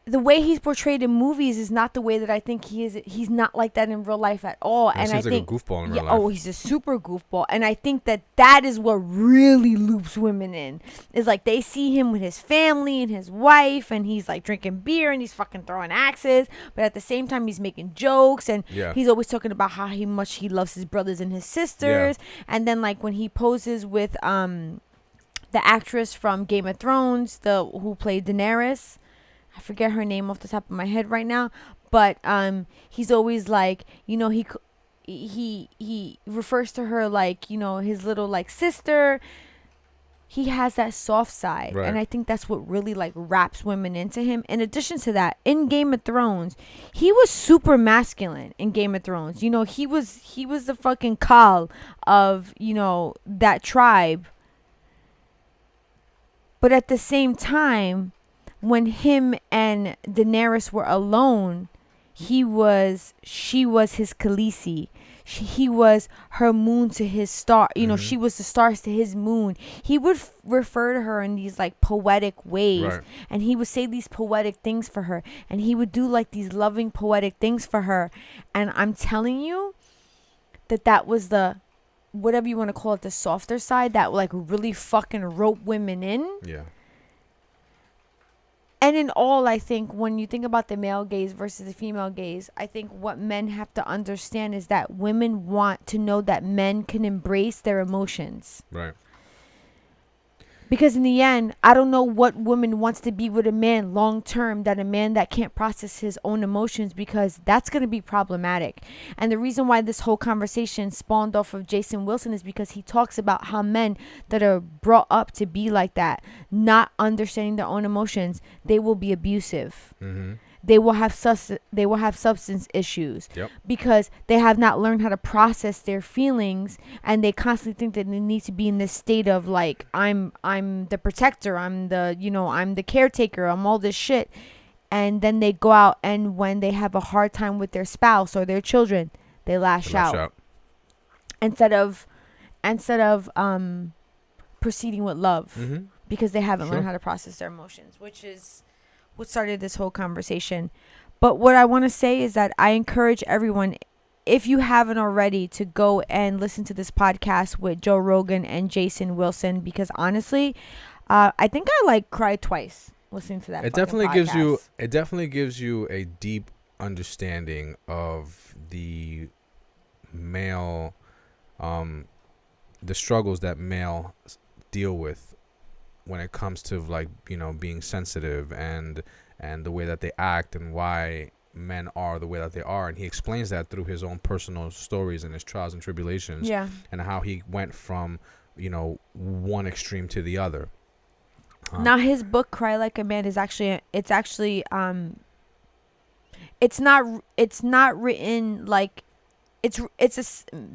the way he's portrayed in movies is not the way that I think he is. He's not like that in real life at all. And I think like a goofball in real life. Oh, he's a super goofball. And I think that is what really loops women in. Is like they see him with his family and his wife, and he's like drinking beer and he's fucking throwing axes. But at the same time, he's making jokes, and he's always talking about how much he loves his brothers and his sisters. Yeah. And then like when he poses with the actress from Game of Thrones, who played Daenerys. I forget her name off the top of my head right now, but he's always like, he refers to her like, his little like sister. He has that soft side, right. And I think that's what really like wraps women into him. In addition to that, in Game of Thrones, he was super masculine in Game of Thrones. He was the fucking Khal of, that tribe. But at the same time, when him and Daenerys were alone, she was his Khaleesi. He was her moon to his star. She was the stars to his moon. He would refer to her in these like poetic ways, right. And he would say these poetic things for her, and he would do like these loving poetic things for her. And I'm telling you that was the, whatever you want to call it, the softer side that like really fucking rope women in. Yeah. And in all, I think when you think about the male gaze versus the female gaze, I think what men have to understand is that women want to know that men can embrace their emotions. Right. Because in the end, I don't know what woman wants to be with a man long term, that a man that can't process his own emotions, because that's going to be problematic. And the reason why this whole conversation spawned off of Jason Wilson is because he talks about how men that are brought up to be like that, not understanding their own emotions, they will be abusive. Mm-hmm. They will have substance issues. Yep. Because they have not learned how to process their feelings, and they constantly think that they need to be in this state of like, I'm the protector, I'm the caretaker, I'm all this shit. And then they go out, and when they have a hard time with their spouse or their children, they lash out. Instead of proceeding with love. Mm-hmm. Because they haven't learned how to process their emotions, which is what started this whole conversation. But what I want to say is that I encourage everyone, if you haven't already, to go and listen to this podcast with Joe Rogan and Jason Wilson, because honestly, I think I like cried twice listening to that. It definitely gives you a deep understanding of the male, the struggles that males deal with when it comes to like, being sensitive and the way that they act and why men are the way that they are. And he explains that through his own personal stories and his trials and tribulations. Yeah. And how he went from, one extreme to the other. Now his book Cry Like a Man is it's not written like it's a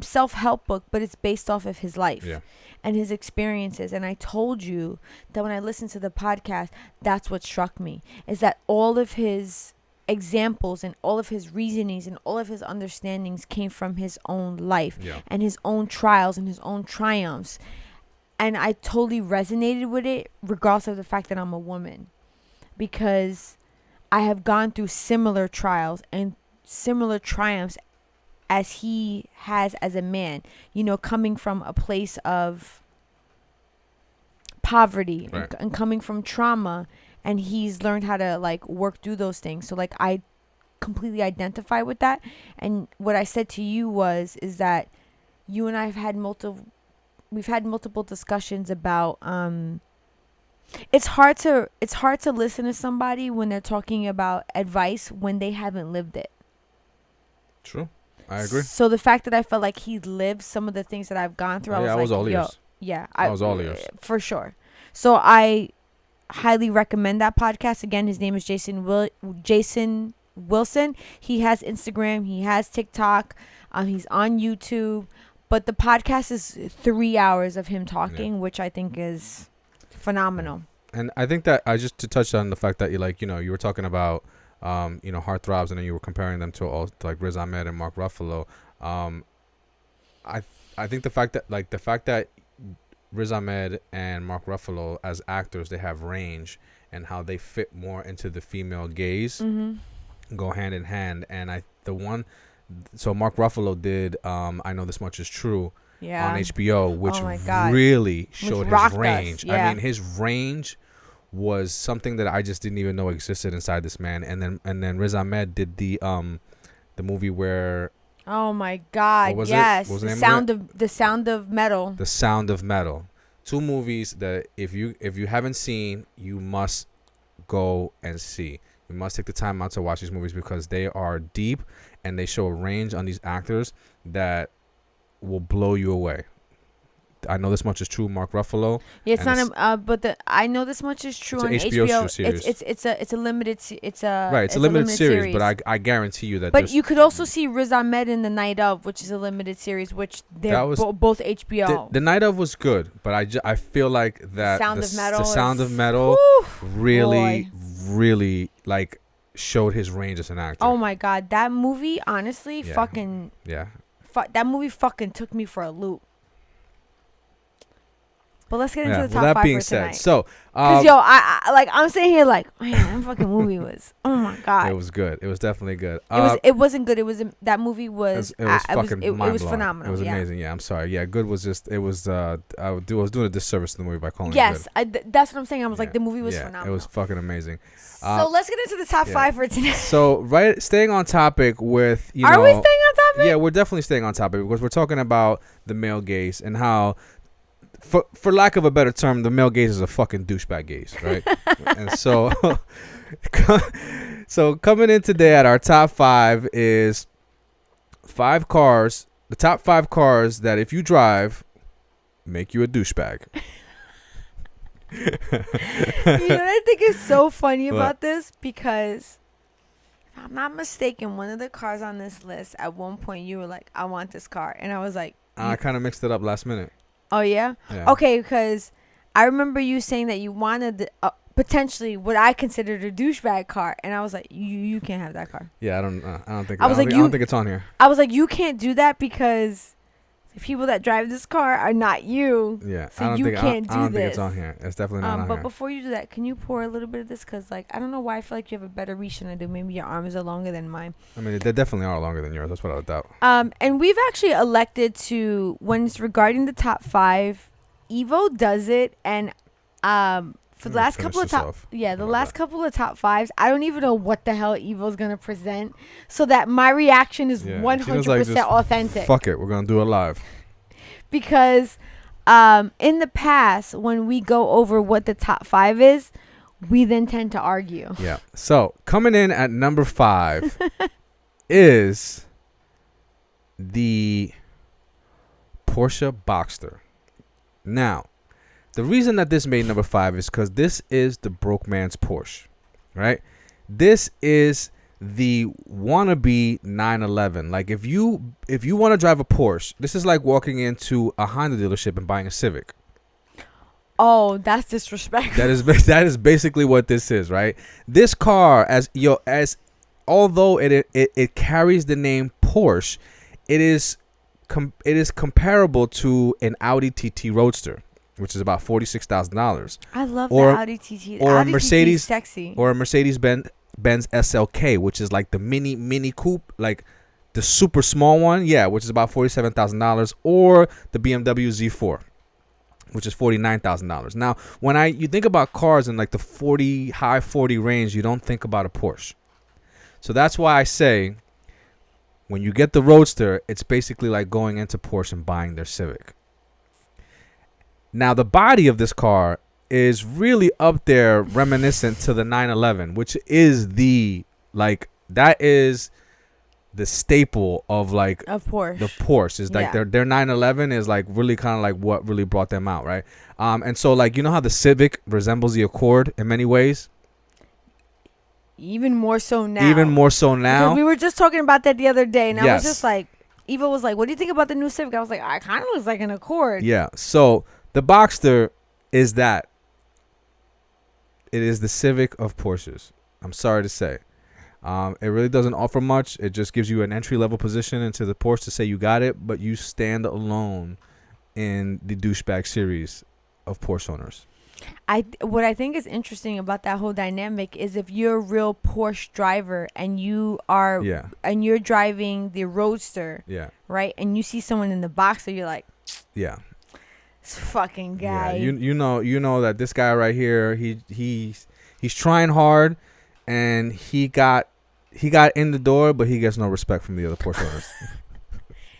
self-help book, but it's based off of his life. Yeah. And his experiences. And I told you that when I listened to the podcast, that's what struck me, is that all of his examples and all of his reasonings and all of his understandings came from his own life. Yeah. And his own trials and his own triumphs. And I totally resonated with it, regardless of the fact that I'm a woman, because I have gone through similar trials and similar triumphs as he has as a man, coming from a place of poverty, right. and coming from trauma, and he's learned how to like work through those things. So like I completely identify with that. And what I said to you is that you and I have had multiple discussions about it's hard to listen to somebody when they're talking about advice when they haven't lived it. True. I agree. So the fact that I felt like he lived some of the things that I've gone through, I was like, all ears. yeah, I was all ears. for sure. So I highly recommend that podcast. Again, his name is Jason Wilson. He has Instagram. He has TikTok. He's on YouTube. But the podcast is 3 hours of him talking, which I think is phenomenal. And I think that just to touch on the fact that you were talking about heartthrobs, and then you were comparing them to like Riz Ahmed and Mark Ruffalo. I think the fact that Riz Ahmed and Mark Ruffalo as actors, they have range, and how they fit more into the female gaze go hand in hand. And so Mark Ruffalo did I Know This Much Is True on HBO, which really showed his range. Yeah. I mean, his range was something that I just didn't even know existed inside this man. And then Riz Ahmed did the movie where, oh my God, yes, The Sound of Metal. The Sound of Metal. 2 movies that if you haven't seen, you must go and see. You must take the time out to watch these movies because they are deep and they show a range on these actors that will blow you away. I Know This Much Is True, Mark Ruffalo. Yeah, it's not but I Know This Much Is True on HBO series. It's a limited it's a limited series, but I guarantee you that. But you could also see Riz Ahmed in The Night Of, which is a limited series, which they're both HBO. The Night Of was good, but I feel like that The Sound of Metal really like showed his range as an actor. Oh my God, that movie honestly that movie fucking took me for a loop. But let's get into the top 5 for tonight. With that being said, so because I'm sitting here like, man, that fucking movie was, oh my God, it was good. It was definitely good. It wasn't good. It was that movie was it was fucking it was phenomenal. It was amazing. Yeah, I'm sorry. Yeah, good was just it was I was doing a disservice to the movie by calling it good. That's what I'm saying. I was like, the movie was phenomenal. It was fucking amazing. So let's get into the top 5 for tonight. So staying on topic with Are we staying on topic? Yeah, we're definitely staying on topic because we're talking about the male gaze and how, for lack of a better term, the male gaze is a fucking douchebag gaze, right? And so, coming in today at our top 5 is 5 cars, the top 5 cars that if you drive, make you a douchebag. You know what I think is so funny about this? Because if I'm not mistaken, one of the cars on this list, at one point you were like, I want this car. And I was like, I kind of mixed it up last minute. Oh, yeah? Okay, because I remember you saying that you wanted potentially what I considered a douchebag car. And I was like, you can't have that car. Yeah, I don't think I don't think it's on here. I was like, you can't do that because the people that drive this car are not you. Yeah, so you can't do this. I don't think it's on here. It's definitely not on here. But before you do that, can you pour a little bit of this? Because, like, I don't know why I feel like you have a better reach than I do. Maybe your arms are longer than mine. I mean, they definitely are longer than yours. That's what I doubt. And we've actually elected to, when it's regarding the top 5, Evo does it. And for the last couple of top 5s, I don't even know what the hell Evo's gonna present, so that my reaction is 100% authentic. Fuck it, we're gonna do it live. Because in the past, when we go over what the top 5 is, we then tend to argue. Yeah. So coming in at number 5 is the Porsche Boxster. Now, the reason that this made number 5 is because this is the broke man's Porsche, right? This is the wannabe 911. Like, if you want to drive a Porsche, this is like walking into a Honda dealership and buying a Civic. Oh, that's disrespectful. That is basically what this is, right? This car, although it carries the name Porsche, it is comparable to an Audi TT Roadster, which is about $46,000. I love the Audi TT. Or Audi a Mercedes, TT is sexy. Or a Mercedes-Benz SLK, which is like the mini coupe, like the super small one, which is about $47,000, or the BMW Z4, which is $49,000. Now, when you think about cars in like the high 40 range, you don't think about a Porsche. So that's why I say, when you get the Roadster, it's basically like going into Porsche and buying their Civic. Now, the body of this car is really up there reminiscent to the 911, which is the the staple of like Of Porsche. the Porsche is like their 911 is like really kind of like what really brought them out, right? And so like you know how the Civic resembles the Accord in many ways. Even more so now. Because we were just talking about that the other day, and I was just like, Eva was like, "What do you think about the new Civic?" I was like, "I kind of looks like an Accord." Yeah. So the Boxster is that. It is the Civic of Porsches. I'm sorry to say. It really doesn't offer much. It just gives you an entry-level position into the Porsche to say you got it, but you stand alone in the douchebag series of Porsche owners. What I think is interesting about that whole dynamic is if you're a real Porsche driver and and you're driving the Roadster, right, and you see someone in the Boxster, you're like, this fucking guy. Yeah, you know that this guy right here, he's trying hard, and he got in the door, but he gets no respect from the other Porsche owners.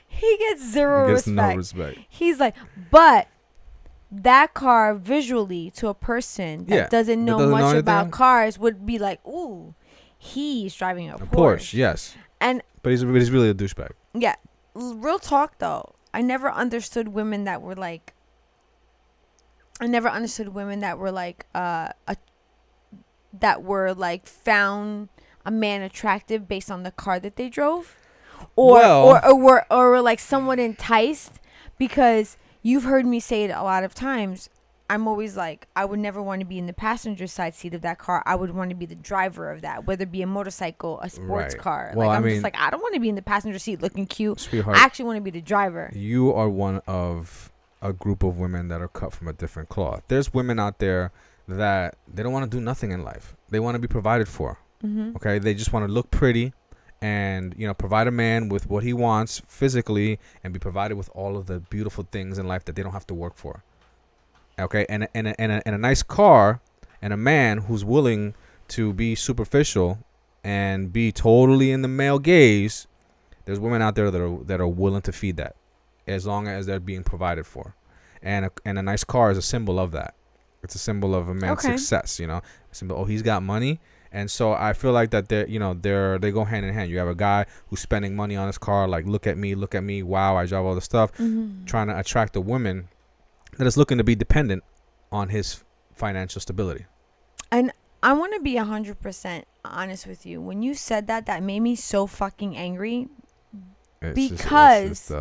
He gets zero he gets respect. No respect. He's like, but that car visually to a person that doesn't know much about cars would be like, ooh, he's driving a Porsche. Yes. But he's really a douchebag. Yeah. Real talk though. I never understood women that were like found a man attractive based on the car that they drove, or were like somewhat enticed, because you've heard me say it a lot of times. I'm always like, I would never want to be in the passenger side seat of that car. I would want to be the driver of that, whether it be a motorcycle, a sports car. Well, like I'm just like, I don't want to be in the passenger seat looking cute. Sweetheart, I actually want to be the driver. You are one of a group of women that are cut from a different cloth. There's women out there that they don't want to do nothing in life. They want to be provided for. Mm-hmm. Okay, they just want to look pretty and provide a man with what he wants physically and be provided with all of the beautiful things in life that they don't have to work for. Okay, and a nice car and a man who's willing to be superficial and be totally in the male gaze. There's women out there that are willing to feed that, as long as they're being provided for, and a nice car is a symbol of that. It's a symbol of a man's success. A symbol. Oh, he's got money. And so I feel like that they go hand in hand. You have a guy who's spending money on his car, like look at me, wow, I drive all this stuff, trying to attract a woman that is looking to be dependent on his financial stability. And I want to be 100% honest with you. When you said that made me so fucking angry. Because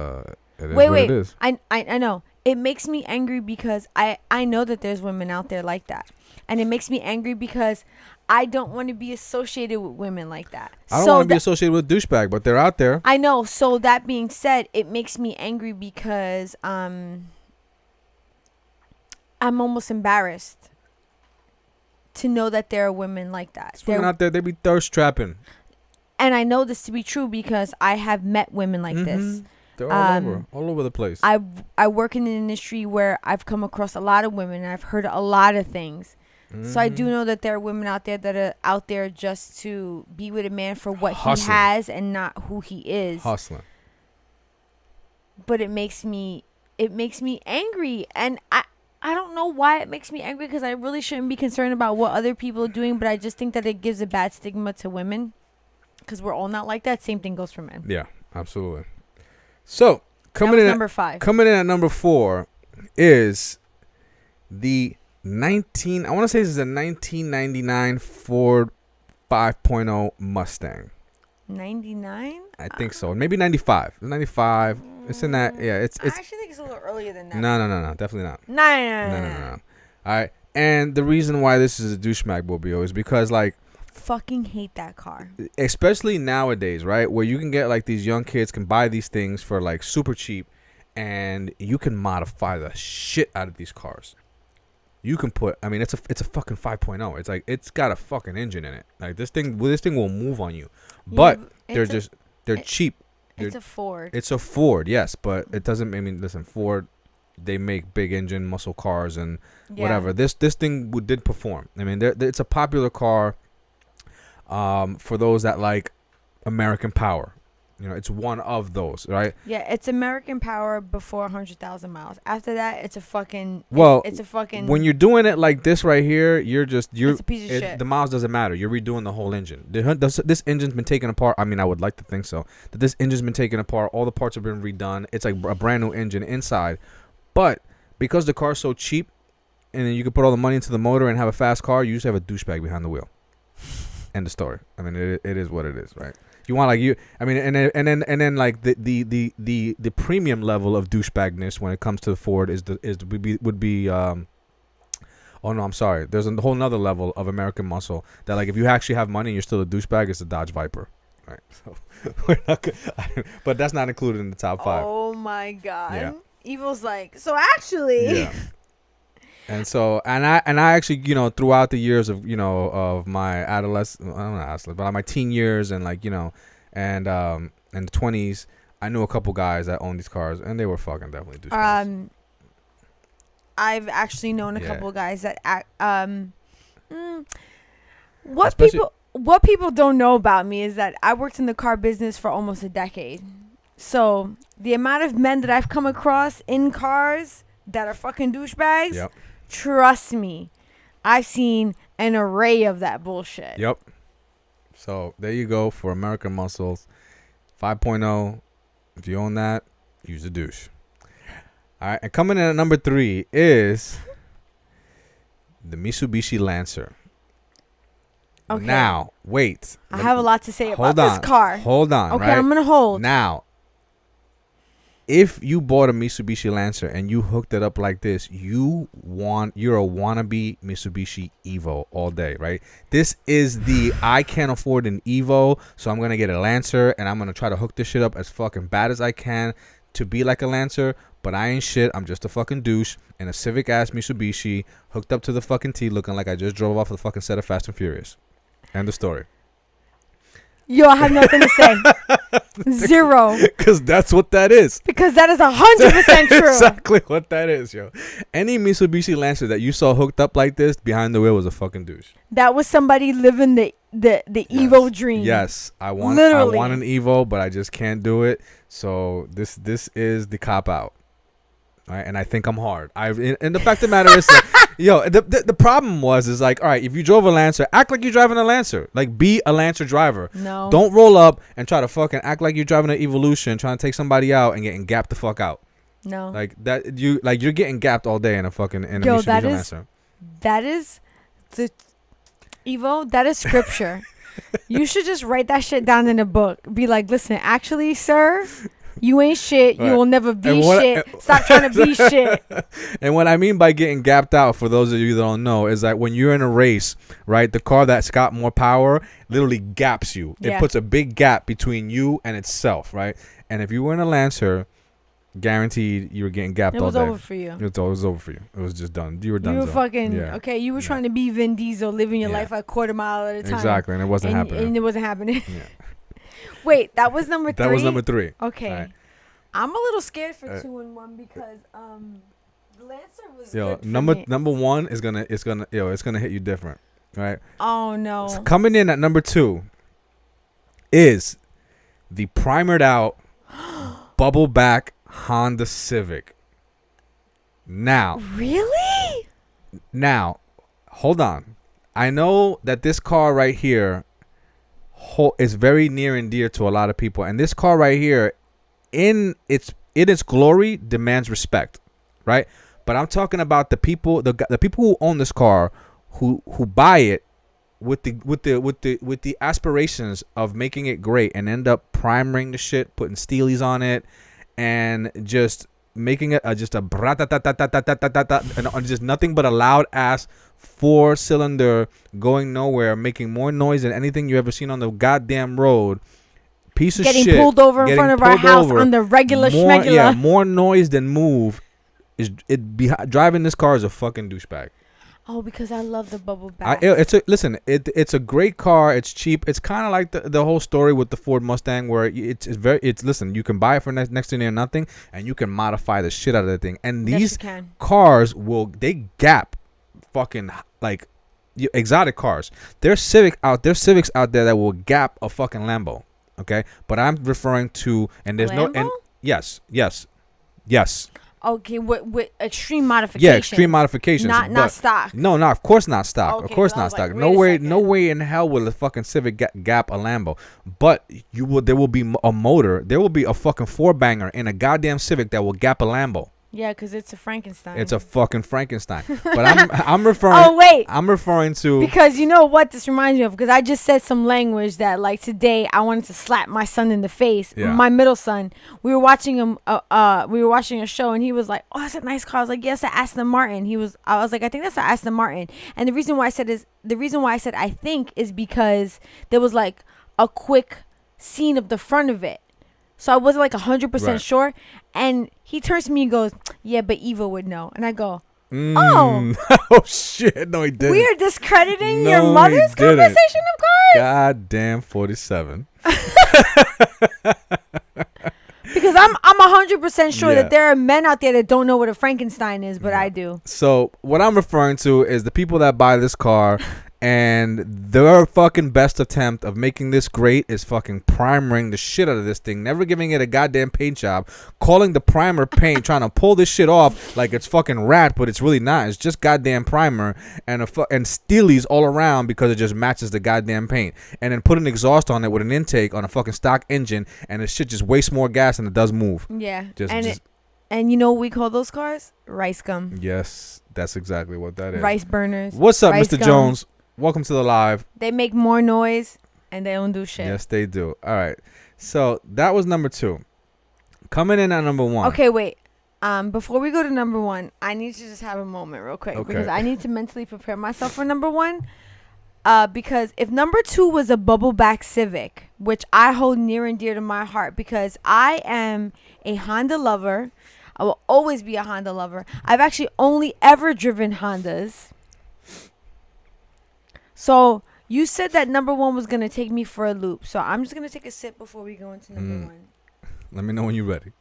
wait, I know it makes me angry because I know that there's women out there like that, and it makes me angry because I don't want to be associated with women like that. I don't want to be associated with douchebag, but they're out there. I know. So that being said, it makes me angry because I'm almost embarrassed to know that there are women like that. There's women out there, they be thirst trapping. And I know this to be true because I have met women like this. They're all over the place. I work in an industry where I've come across a lot of women, and I've heard a lot of things. So I do know that there are women out there that are out there just to be with a man for what he has and not who he is. Hustling. But it makes me angry, and I don't know why it makes me angry, because I really shouldn't be concerned about what other people are doing, but I just think that it gives a bad stigma to women, because we're all not like that. Same thing goes for men. Yeah, absolutely. So coming in at number 4 is the I want to say this is a 1999 Ford 5.0 Mustang. 99? I think so. Maybe 95. 95. It's in that. Yeah, it's. I actually think it's a little earlier than that. No. Definitely not. No. All right. And the reason why this is a douchebag mobile is because, like, fucking hate that car. Especially nowadays, right? Where you can get, like, these young kids can buy these things for, like, super cheap, and you can modify the shit out of these cars. You can put, I mean, it's a fucking 5.0. It's like, it's got a fucking engine in it. Like, this thing will move on you. But they're cheap. It's a Ford. It's a Ford, yes, but it doesn't. I mean, listen, Ford, they make big engine muscle cars and whatever. This thing did perform. I mean, it's a popular car for those that like American power. You know, it's one of those, right? Yeah, it's American power before 100,000 miles. After that, it's a fucking. Well, it's a fucking. When you're doing it like this right here, you're it's a piece of shit. The miles doesn't matter. You're redoing the whole engine. This engine's been taken apart. I mean, I would like to think so. That this engine's been taken apart. All the parts have been redone. It's like a brand new engine inside. But because the car's so cheap, and then you can put all the money into the motor and have a fast car, you just have a douchebag behind the wheel. End of story. I mean, it is what it is, right? You want like you. I mean, and then like the premium level of douchebagness when it comes to Ford would be oh no, I'm sorry. There's a whole nother level of American muscle that like if you actually have money and you're still a douchebag, it's a Dodge Viper. Right. So we're not but that's not included in the top 5. Oh my god. Yeah. Evil's like, so actually. Yeah. And so and I actually, you know, throughout the years of, you know, of my adolescent, I don't know, adolescent, but my teen years and like, you know, and the 20s, I knew a couple guys that owned these cars and they were fucking definitely douchebags. I've actually known a couple guys that what people don't know about me is that I worked in the car business for almost a decade. So the amount of men that I've come across in cars that are fucking douchebags, yep. Trust me, I've seen an array of that bullshit. Yep. So there you go for American Muscles 5.0. If you own that, use a douche. All right, and coming in at number 3 is the Mitsubishi Lancer. Okay. Now, wait. I have a lot to say about this car. Hold on. Okay, right? I'm gonna hold. Now, if you bought a Mitsubishi Lancer and you hooked it up like this, you're a wannabe Mitsubishi Evo all day, right? This is the I can't afford an Evo, so I'm gonna get a Lancer and I'm gonna try to hook this shit up as fucking bad as I can to be like a Lancer, but I ain't shit. I'm just a fucking douche in a civic ass Mitsubishi hooked up to the fucking T, looking like I just drove off the fucking set of Fast and Furious. End of story. Yo, I have nothing to say. Zero. Because that's what that is. Because that is 100% true. Exactly what that is, yo. Any Mitsubishi Lancer that you saw hooked up like this behind the wheel was a fucking douche. That was somebody living the Evo dream. Yes, I want an Evo, but I just can't do it. So this is the cop out. All right, and I think I'm hard. And the fact of the matter is, like, yo, the problem is like, all right, if you drove a Lancer, act like you're driving a Lancer. Like, be a Lancer driver. No. Don't roll up and try to fucking act like you're driving an Evolution, trying to take somebody out and getting gapped the fuck out. No. Like that, you're getting gapped all day in a Mitsubishi Lancer. That is the Evo. That is scripture. You should just write that shit down in a book. Be like, listen, actually, sir. You ain't shit. You will never be shit. Stop trying to be shit. And what I mean by getting gapped out, for those of you that don't know, is that when you're in a race, right, the car that's got more power literally gaps you. Yeah. It puts a big gap between you and itself, right? And if you were in a Lancer, guaranteed you were getting gapped all day. It was over for you. It was over for you. It was just done. You were done. You were fucking, okay, you were trying to be Vin Diesel, living your life a quarter mile at a time. Exactly, and it wasn't happening. And it wasn't happening. Yeah. Wait, that was number 3? That was number 3. Okay. Right. I'm a little scared for 2 and 1 because the Lancer was good number 1 is gonna hit you different, right? Oh no. So coming in at number 2 is the primered out bubble back Honda Civic. Now, really? Now, hold on. I know that this car right here is very near and dear to a lot of people, and this car right here, in its glory, demands respect, right? But I'm talking about the people who own this car, who buy it with the aspirations of making it great and end up primering the shit, putting steelies on it, and just making it just a and just nothing but a loud ass 4-cylinder going nowhere, making more noise than anything you ever seen on the goddamn road. Piece of shit. Getting pulled over in front of our house on the regular schmegular. Yeah, more noise than move. Driving this car is a fucking douchebag. Oh, because I love the bubble back. It's a great car. It's cheap. It's kind of like the whole story with the Ford Mustang, where listen, you can buy it for next to near nothing, and you can modify the shit out of the thing. And these cars they gap fucking like exotic cars. There's Civics out there that will gap a fucking Lambo. Okay, but I'm referring to, and there's no, and yes. Okay, with extreme modifications. Yeah, extreme modifications. Not stock. No, of course not stock. Okay, of course 'cause I not was stock. like, No wait a way, second. no way in hell will a fucking Civic gap a Lambo. But there will be a motor. There will be a fucking four banger in a goddamn Civic that will gap a Lambo. Yeah, because it's a Frankenstein. It's a fucking Frankenstein. But I'm referring. Oh, wait. I'm referring to, Because you know what this reminds me of? Because I just said some language that, like, today I wanted to slap my son in the face. Yeah. My middle son. We were watching him. We were watching a show, and he was like, "Oh, that's a nice car." I was like, "Yes, an Aston Martin." I was like, "I think that's an Aston Martin." And the reason why I said I think is because there was like a quick scene of the front of it. So I wasn't like 100% Right. sure. And he turns to me and goes, "Yeah, but Eva would know." And I go, oh shit, no he didn't. "We are discrediting No, your he mother's didn't. conversation of cars?" Goddamn 47. Because I'm 100% sure Yeah. that there are men out there that don't know what a Frankenstein is, but I do. So what I'm referring to is the people that buy this car, and their fucking best attempt of making this great is fucking primering the shit out of this thing, never giving it a goddamn paint job, calling the primer paint, trying to pull this shit off like it's fucking rat, but it's really not. It's just goddamn primer and and steelies all around because it just matches the goddamn paint, and then put an exhaust on it with an intake on a fucking stock engine, and the shit just wastes more gas than it does move. Yeah. Just And you know what we call those cars? Rice gum. yes, that's exactly what that is. Rice burners. What's up, Rice Mr. gum. Jones? Welcome to the live. They make more noise and they don't do shit. Yes, they do. All right. So that was number 2. Coming in at number 1. Okay, wait. Before we go to number 1, I need to just have a moment real quick Okay. because I need to mentally prepare myself for number 1. Because if number 2 was a bubbleback Civic, which I hold near and dear to my heart because I am a Honda lover. I will always be a Honda lover. I've actually only ever driven Hondas. So you said that number 1 was going to take me for a loop. So I'm just going to take a sip before we go into number 1. Let me know when you're ready.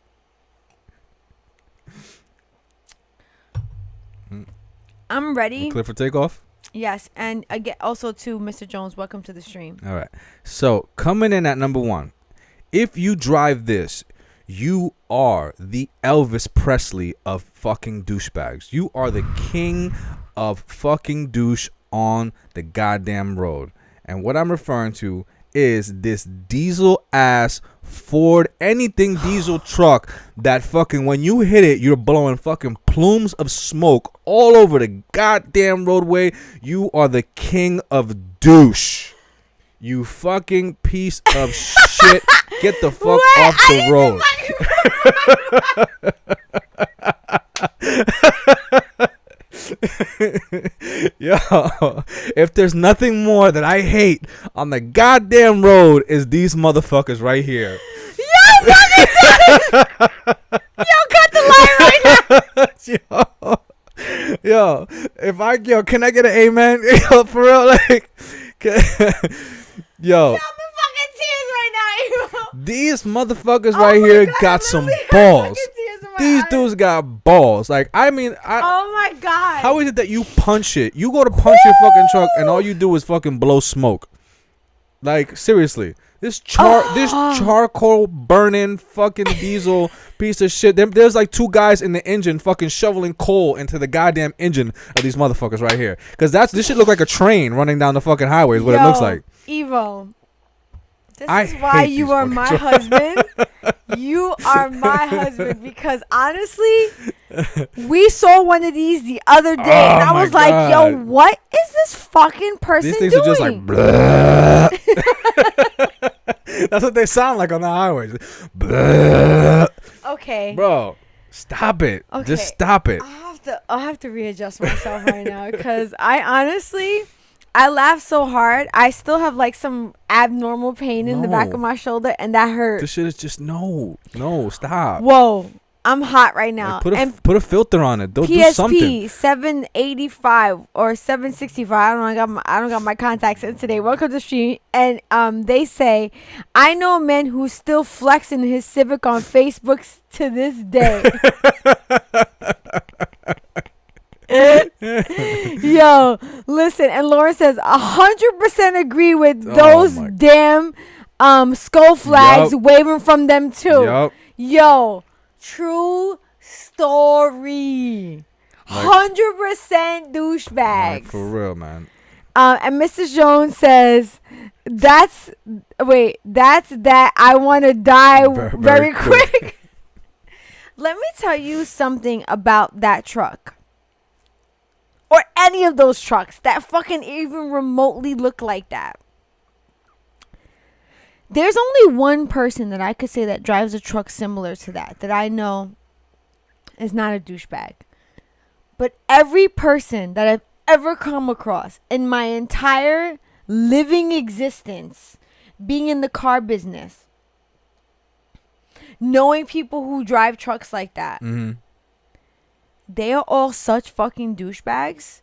I'm ready. Clear for takeoff? Yes. And again, also to Mr. Jones, welcome to the stream. All right. So coming in at number 1. If you drive this, you are the Elvis Presley of fucking douchebags. You are the king of fucking douche on the goddamn road. And what I'm referring to is this diesel ass Ford anything diesel truck that fucking when you hit it, you're blowing fucking plumes of smoke all over the goddamn roadway. You are the king of douche. You fucking piece of shit. Get the fuck off the road. Yo, if there's nothing more that I hate on the goddamn road is these motherfuckers right here. Yo, cut the light right now. Yo, can I get an amen? Yo, for real, like, yo. I'm in fucking tears right now. These motherfuckers right here got some balls. These dudes got balls. Like, I mean, oh my god. how is it that you punch it? You go to punch your fucking truck and all you do is fucking blow smoke. Like, seriously. This charcoal burning fucking diesel piece of shit. There's like 2 guys in the engine fucking shoveling coal into the goddamn engine of these motherfuckers right here. Cause this shit look like a train running down the fucking highway is what it looks like. Evo. This I is why hate you these are fucking my trucks. husband. You are my husband because honestly, we saw one of these the other day and I my was like, yo, God. what is this fucking person These things doing? are just like blah. That's what they sound like on the highways. Blah. Okay. Bro, stop it. Okay. Just stop it. I'll have to readjust myself right now because I laughed so hard. I still have like some abnormal pain in the back No. of my shoulder and that hurt. This shit is just no, stop. Whoa. I'm hot right now. Like, put a filter on it. Don't do PSP something. 785 or 765. I don't got my contacts in today. Welcome to the stream. And they say, I know a man who's still flexing his Civic on Facebook to this day. Yo, listen. And Lauren says 100% agree with those my damn skull flags Yup. waving from them too. Yup. Yo, true story. Like- 100% douchebags. Like, for real, man. And Mrs. Jones says, that's that I want to die very quick. Let me tell you something about that truck. Or any of those trucks that fucking even remotely look like that. There's only one person that I could say that drives a truck similar to that I know is not a douchebag. But every person that I've ever come across in my entire living existence, being in the car business, knowing people who drive trucks like that, they are all such fucking douchebags.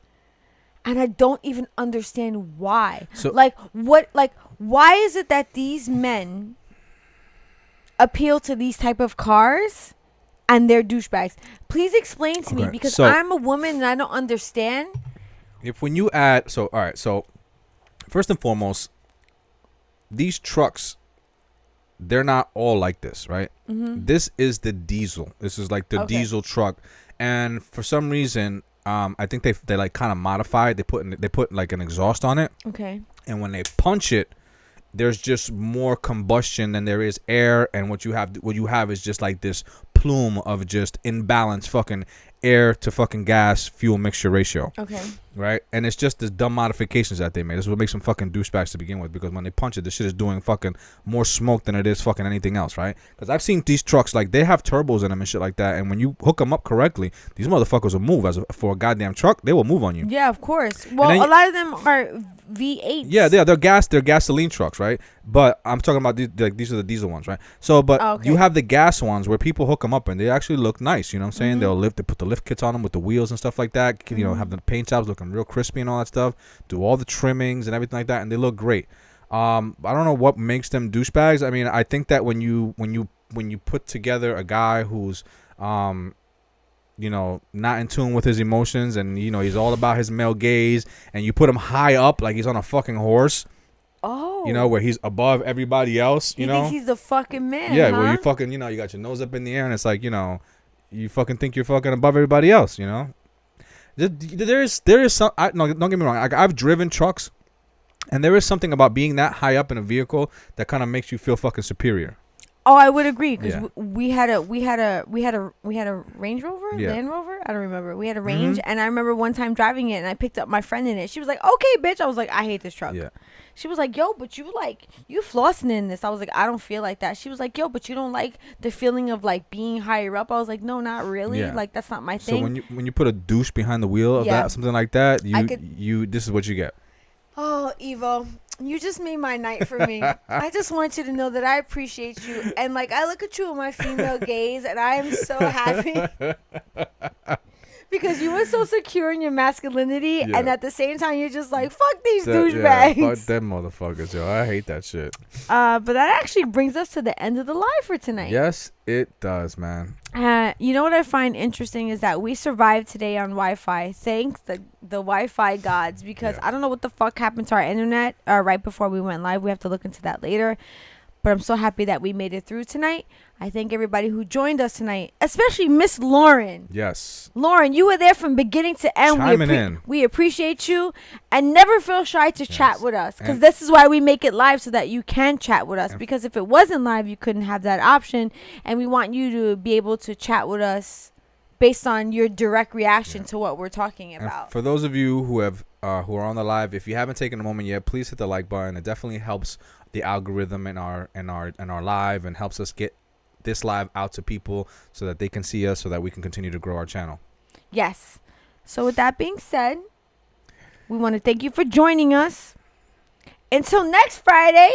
And I don't even understand why. So, why is it that these men appeal to these type of cars and they're douchebags? Please explain to me, because I'm a woman and I don't understand. When you add, all right, so first and foremost, these trucks, they're not all like this, right? This is the diesel. This is like the diesel truck. And for some reason, I think they like kind of modified. They put like an exhaust on it. Okay. And when they punch it, there's just more combustion than there is air. And what you have is just like this plume of just imbalanced fucking air to fucking gas fuel mixture ratio. Okay. Right? And it's just the dumb modifications that they made. This is what makes them fucking douchebags to begin with, because when they punch it, the shit is doing fucking more smoke than it is fucking anything else, right? Because I've seen these trucks, like, they have turbos in them and shit like that, and when you hook them up correctly, these motherfuckers will move. For a goddamn truck, they will move on you. Yeah, of course. Well, a lot of them are V8s. Yeah, they're gasoline trucks, right? But I'm talking about these are the diesel ones, right? So, but you have the gas ones where people hook them up and they actually look nice. You know what I'm saying? They put the lift kits on them with the wheels and stuff like that. You know, have the paint jobs looking real crispy and all that stuff. Do all the trimmings and everything like that, and they look great. I don't know what makes them douchebags. I mean, I think that when you put together a guy who's you know, not in tune with his emotions, and you know, he's all about his male gaze, and you put him high up like he's on a fucking horse. Oh. You know, where he's above everybody else, you know? He thinks he's the fucking man. Yeah, where you fucking, you know, you got your nose up in the air, and it's like, you know, you fucking think you're fucking above everybody else, you know? There is some, no, don't get me wrong. I've driven trucks, and there is something about being that high up in a vehicle that kind of makes you feel fucking superior. Oh, I would agree, because we had a Range Rover, Land Rover. I don't remember. We had a Range, and I remember one time driving it, and I picked up my friend in it. She was like, "Okay, bitch." I was like, "I hate this truck." Yeah. She was like, "Yo, but you flossing in this." I was like, "I don't feel like that." She was like, "Yo, but you don't like the feeling of like being higher up." I was like, "No, not really. Yeah. Like that's not my thing." So when you put a douche behind the wheel of that, something like that, this is what you get. Oh, Evo, you just made my night for me. I just want you to know that I appreciate you. And, like, I look at you with my female gaze, and I am so happy. Because you were so secure in your masculinity, and at the same time, you're just like, fuck these douchebags. Yeah, fuck them motherfuckers, yo. I hate that shit. But that actually brings us to the end of the live for tonight. Yes, it does, man. You know what I find interesting is that we survived today on Wi-Fi. Thanks the Wi-Fi gods, because I don't know what the fuck happened to our internet right before we went live. We have to look into that later. But I'm so happy that we made it through tonight. I thank everybody who joined us tonight, especially Miss Lauren. Yes. Lauren, you were there from beginning to end. Chiming in. We appreciate you, and never feel shy to chat with us, because this is why we make it live, so that you can chat with us. Because if it wasn't live, you couldn't have that option, and we want you to be able to chat with us based on your direct reaction to what we're talking about. And for those of you who are on the live, if you haven't taken a moment yet, please hit the like button. It definitely helps the algorithm in our live, and helps us get this live out to people so that they can see us, so that we can continue to grow our channel. Yes. So with that being said, we want to thank you for joining us. Until next Friday.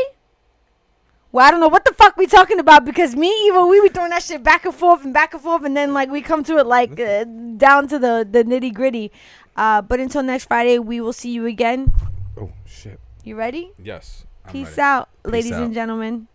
Well, I don't know what the fuck we talking about, because me, Eva, we were doing that shit back and forth, and then like we come to it like down to the nitty gritty. But until next Friday, we will see you again. Oh shit. You ready? Yes. Peace out, ladies and gentlemen.